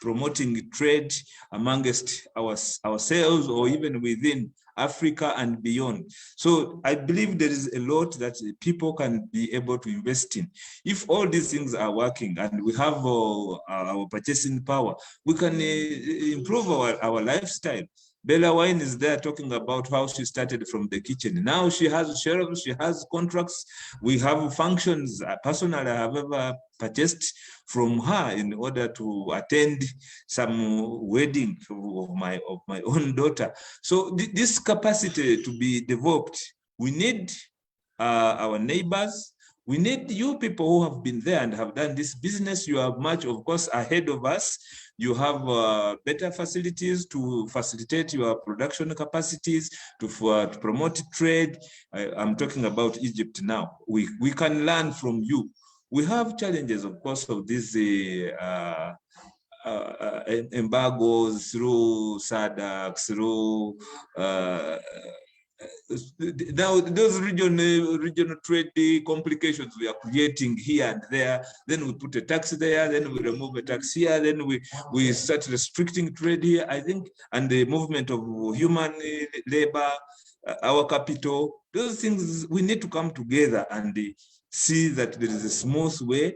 promoting trade amongst ourselves or even within Africa and beyond. So I believe there is a lot that people can be able to invest in. If all these things are working and we have our purchasing power, we can improve our lifestyle. Bella Wine is there talking about how she started from the kitchen. Now she has shelves, she has contracts. We have functions. Personally, I have ever purchased from her in order to attend some wedding of my own daughter. So this capacity to be developed, we need our neighbors. We need you people who have been there and have done this business. You are much, of course, ahead of us. You have better facilities to facilitate your production capacities, to promote trade. I'm talking about Egypt now. We can learn from you. We have challenges, of course, of these embargoes through SADC, through now those regional trade complications we are creating here and there. Then we put a tax there, then we remove a tax here, then we start restricting trade here, I think, and the movement of human labor, our capital, those things, we need to come together and see that there is a smooth way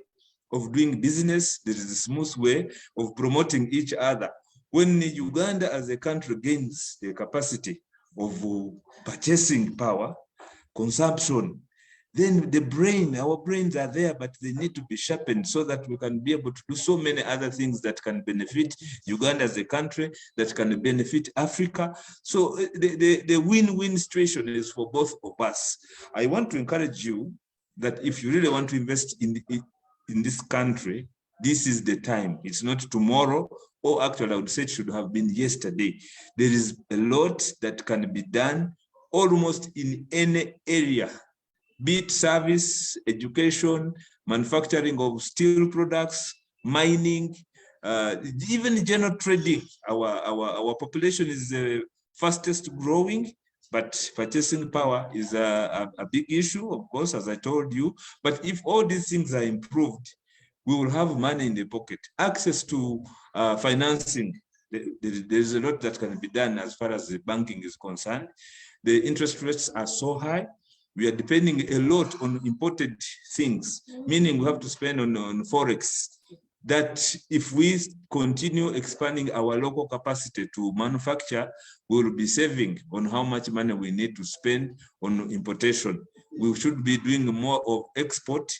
of doing business, there is a smooth way of promoting each other. When Uganda as a country gains the capacity of purchasing power, consumption, then our brains are there, but they need to be sharpened so that we can be able to do so many other things that can benefit Uganda as a country, that can benefit Africa. So the win-win situation is for both of us. I want to encourage you that if you really want to invest in this country, this is the time. It's not tomorrow, or actually I would say it should have been yesterday. There is a lot that can be done almost in any area, be it service, education, manufacturing of steel products, mining, even general trading. Our population is the fastest growing, but purchasing power is a big issue, of course, as I told you. But if all these things are improved, we will have money in the pocket, access to financing. There's a lot that can be done as far as the banking is concerned. The interest rates are so high. we are depending a lot on imported things, meaning we have to spend on Forex. That if we continue expanding our local capacity to manufacture, we will be saving on how much money we need to spend on importation. We should be doing more of export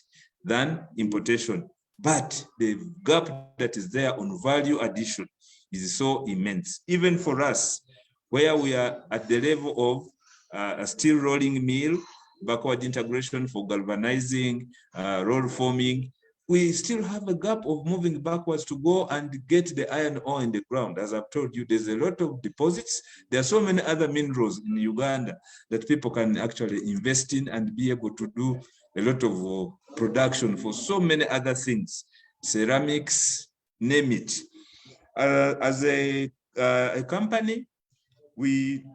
than importation. But the gap that is there on value addition is so immense. Even for us, where we are at the level of a steel rolling mill, backward integration for galvanizing, roll forming, we still have a gap of moving backwards to go and get the iron ore in the ground. As I've told you, there's a lot of deposits. There are so many other minerals in Uganda that people can actually invest in and be able to do a lot of production for so many other things, ceramics, name it. As a company, we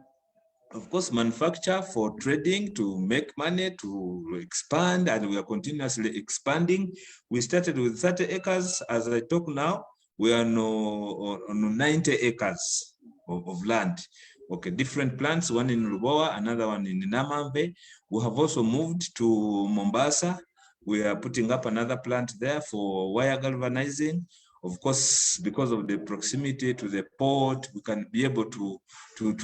of course manufacture for trading to make money, to expand, and we are continuously expanding. We started with 30 acres. As I talk now, we are on 90 acres of land. Okay, different plants, one in Rubowa, another one in Namambe. We have also moved to Mombasa. We are putting up another plant there for wire galvanizing. Of course, because of the proximity to the port, we can be able to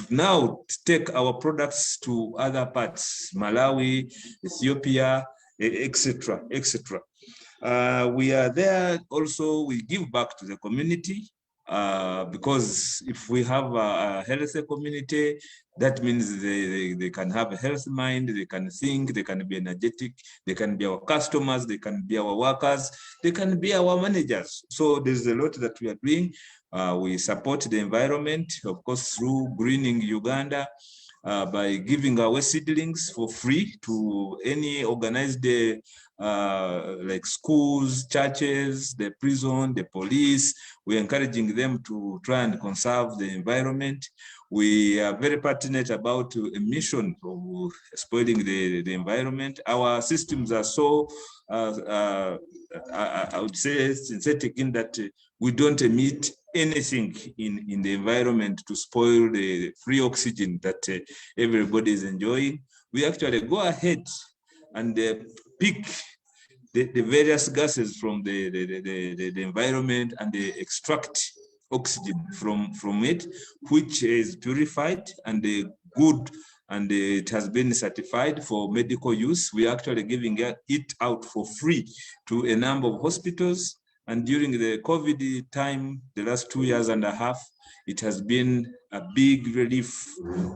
now take our products to other parts, Malawi, Ethiopia, etc., etc. We are there also, we give back to the community because if we have a healthy community, that means they can have a healthy mind, they can think, they can be energetic, they can be our customers, they can be our workers, they can be our managers. So there's a lot that we are doing. We support the environment, of course, through Greening Uganda, by giving away seedlings for free to any organized like schools, churches, the prison, the police. We're encouraging them to try and conserve the environment. We are very passionate about a mission of spoiling the environment. Our systems are so, I would say, synthetic in that we don't emit anything in the environment to spoil the free oxygen that everybody is enjoying. We actually go ahead and pick the various gases from the environment and they extract oxygen from it, which is purified and good, and it has been certified for medical use. We are actually giving it out for free to a number of hospitals. And during the COVID time, the last 2.5 years, it has been a big relief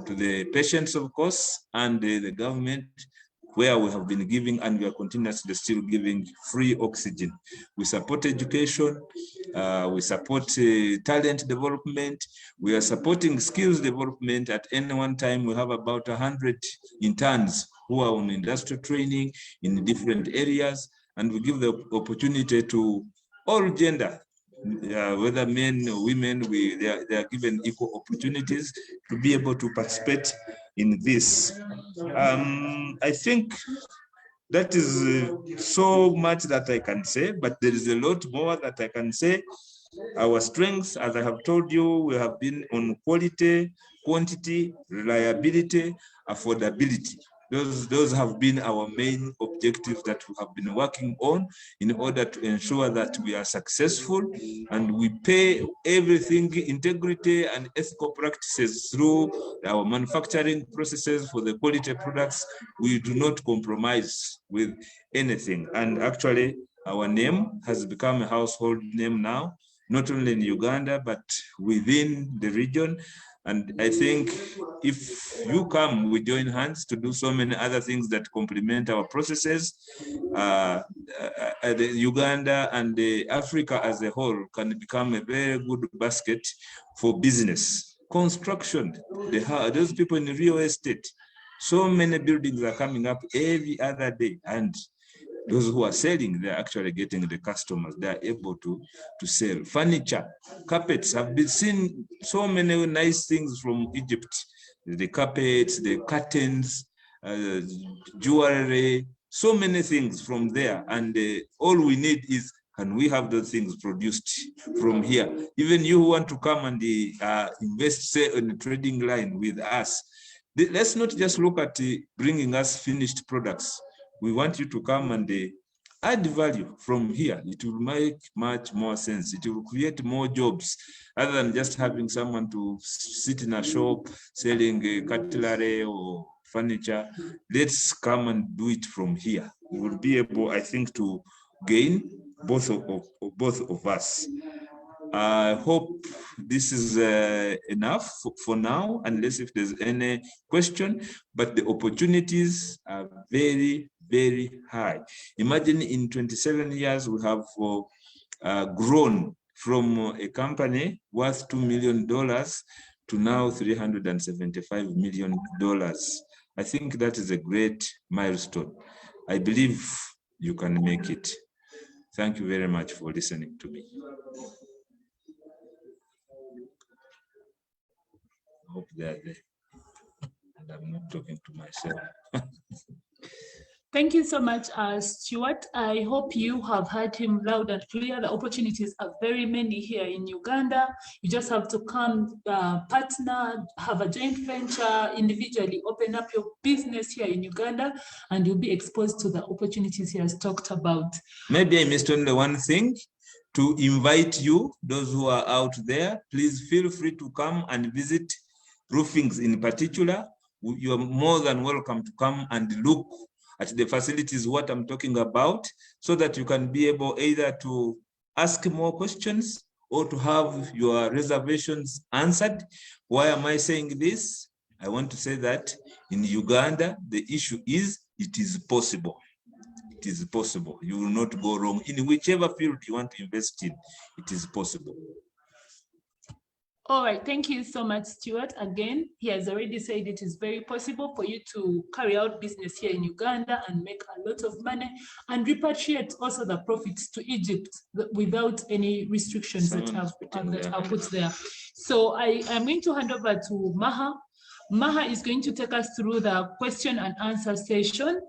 to the patients, of course, and the government, where we have been giving and we are continuously still giving free oxygen. We support education, we support talent development, we are supporting skills development. At any one time, we have about 100 interns who are on industrial training in different areas, and we give the opportunity to all gender, whether men or women, they are given equal opportunities to be able to participate in this. I think that is so much that I can say, but there is a lot more that I can say. Our strengths, as I have told you, we have been on quality, quantity, reliability, affordability. Those have been our main objectives that we have been working on in order to ensure that we are successful and we pay everything, integrity and ethical practices through our manufacturing processes for the quality products. We do not compromise with anything. And actually, our name has become a household name now, not only in Uganda, but within the region. And I think if you come, we join hands to do so many other things that complement our processes. Uganda and Africa as a whole can become a very good basket for business. Construction, those people in real estate, so many buildings are coming up every other day, and those who are selling, they're actually getting the customers. They're able to sell. Furniture, carpets, have been seen so many nice things from Egypt. The carpets, the curtains, jewelry, so many things from there. And all we need is, can we have those things produced from here? Even you who want to come and invest, say, on the trading line with us, let's not just look at bringing us finished products. We want you to come and add value from here. It will make much more sense. It will create more jobs other than just having someone to sit in a shop selling cutlery or furniture. Let's come and do it from here. We will be able, I think, to gain both of us. I hope this is enough for now, unless if there's any question, but the opportunities are very, very high. Imagine in 27 years, we have grown from a company worth $2 million to now $375 million. I think that is a great milestone. I believe you can make it. Thank you very much for listening to me. I hope they are there. And I'm not talking to myself. Thank you so much, Stuart. I hope you have heard him loud and clear. The opportunities are very many here in Uganda. You just have to come, partner, have a joint venture, individually open up your business here in Uganda, and you'll be exposed to the opportunities he has talked about. Maybe I missed only one thing. To invite you, those who are out there, please feel free to come and visit Roofings in particular. You are more than welcome to come and look at the facilities, what I'm talking about, so that you can be able either to ask more questions or to have your reservations answered. Why am I saying this? I want to say that in Uganda, the issue is, it is possible. It is possible. You will not go wrong in whichever field you want to invest in. It is possible. All right, thank you so much, Stuart. Again, he has already said it is very possible for you to carry out business here in Uganda and make a lot of money and repatriate also the profits to Egypt without any restrictions that are put there. So I am going to hand over to Maha. Maha is going to take us through the question and answer session,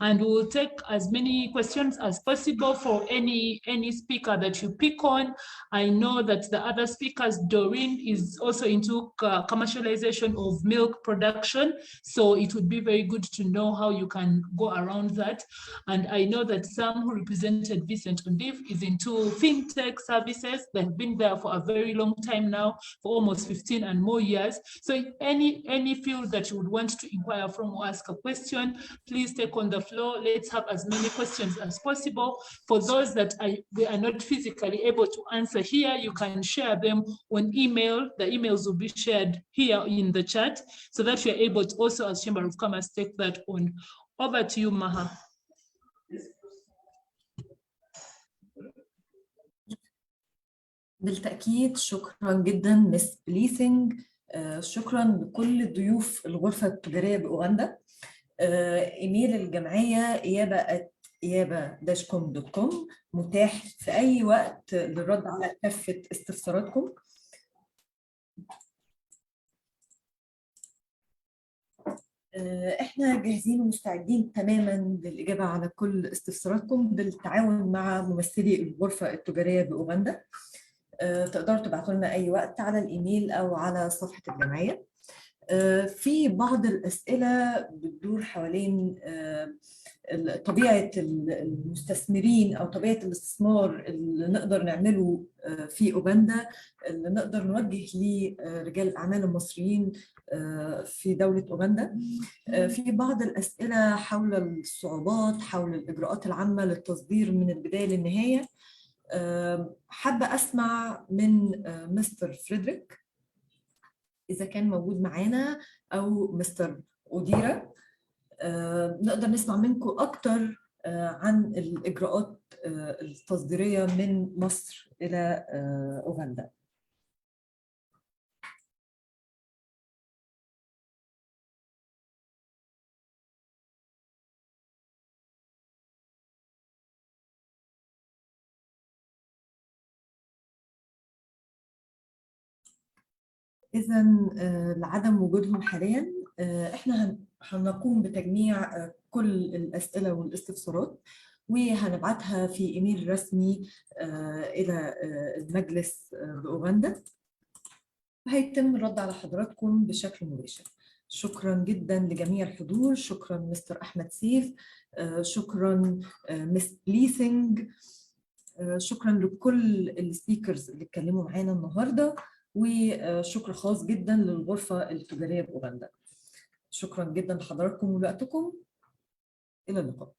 and we'll take as many questions as possible for any speaker that you pick on. I know that the other speakers, Doreen is also into commercialization of milk production, so it would be very good to know how you can go around that. And I know that Sam, who represented Vincent Ondiv, is into fintech services. They've been there for a very long time now, for almost 15 and more years. So any field that you would want to inquire from or ask a question, please take on the floor. Let's have as many questions as possible. For those that we are not physically able to answer here, you can share them on email. The emails will be shared here in the chat so that you're able to also, as Chamber of Commerce, take that on. Over to you, Maha. بالتأكيد شكرا جدا مس بليسنج. شكرا لكل ضيوف الغرفة التجارية بأوغندا. إيميل الجمعية eaba@eaba-com.com متاح في أي وقت للرد على كافة استفساراتكم. إحنا جاهزين ومستعدين تماماً للإجابة على كل استفساراتكم بالتعاون مع ممثلي الغرفة التجارية بأوغندا. تقدروا تبعتوا لنا أي وقت على الإيميل أو على صفحة الجمعية. في بعض الأسئلة بتدور حوالين طبيعة المستثمرين أو طبيعة الاستثمار اللي نقدر نعمله في أوغندا، اللي نقدر نوجه لرجال الأعمال المصريين في دولة أوغندا. في بعض الأسئلة حول الصعوبات، حول الإجراءات العامة للتصدير من البداية للنهاية. حابة أسمع من مستر فريدريك إذا كان موجود معانا، أو مستر أوديرا. نقدر نسمع منكم أكتر عن الإجراءات التصديرية من مصر إلى أوغندا. إذا لعدم وجودهم حاليا، إحنا هنقوم بتجميع كل الأسئلة والاستفسارات وهنبعتها في إيميل رسمي إلى المجلس بأوغندا، وهيتم الرد على حضراتكم بشكل مباشر. شكرا جدا لجميع الحضور، شكرا مستر أحمد سيف، شكرا مس بليسنج، شكرا لكل السبيكرز اللي اتكلموا معانا النهارده، وشكر خاص جدا للغرفة التجارية بأوغندا. شكرا جدا لحضراتكم ولوقتكم، إلى اللقاء.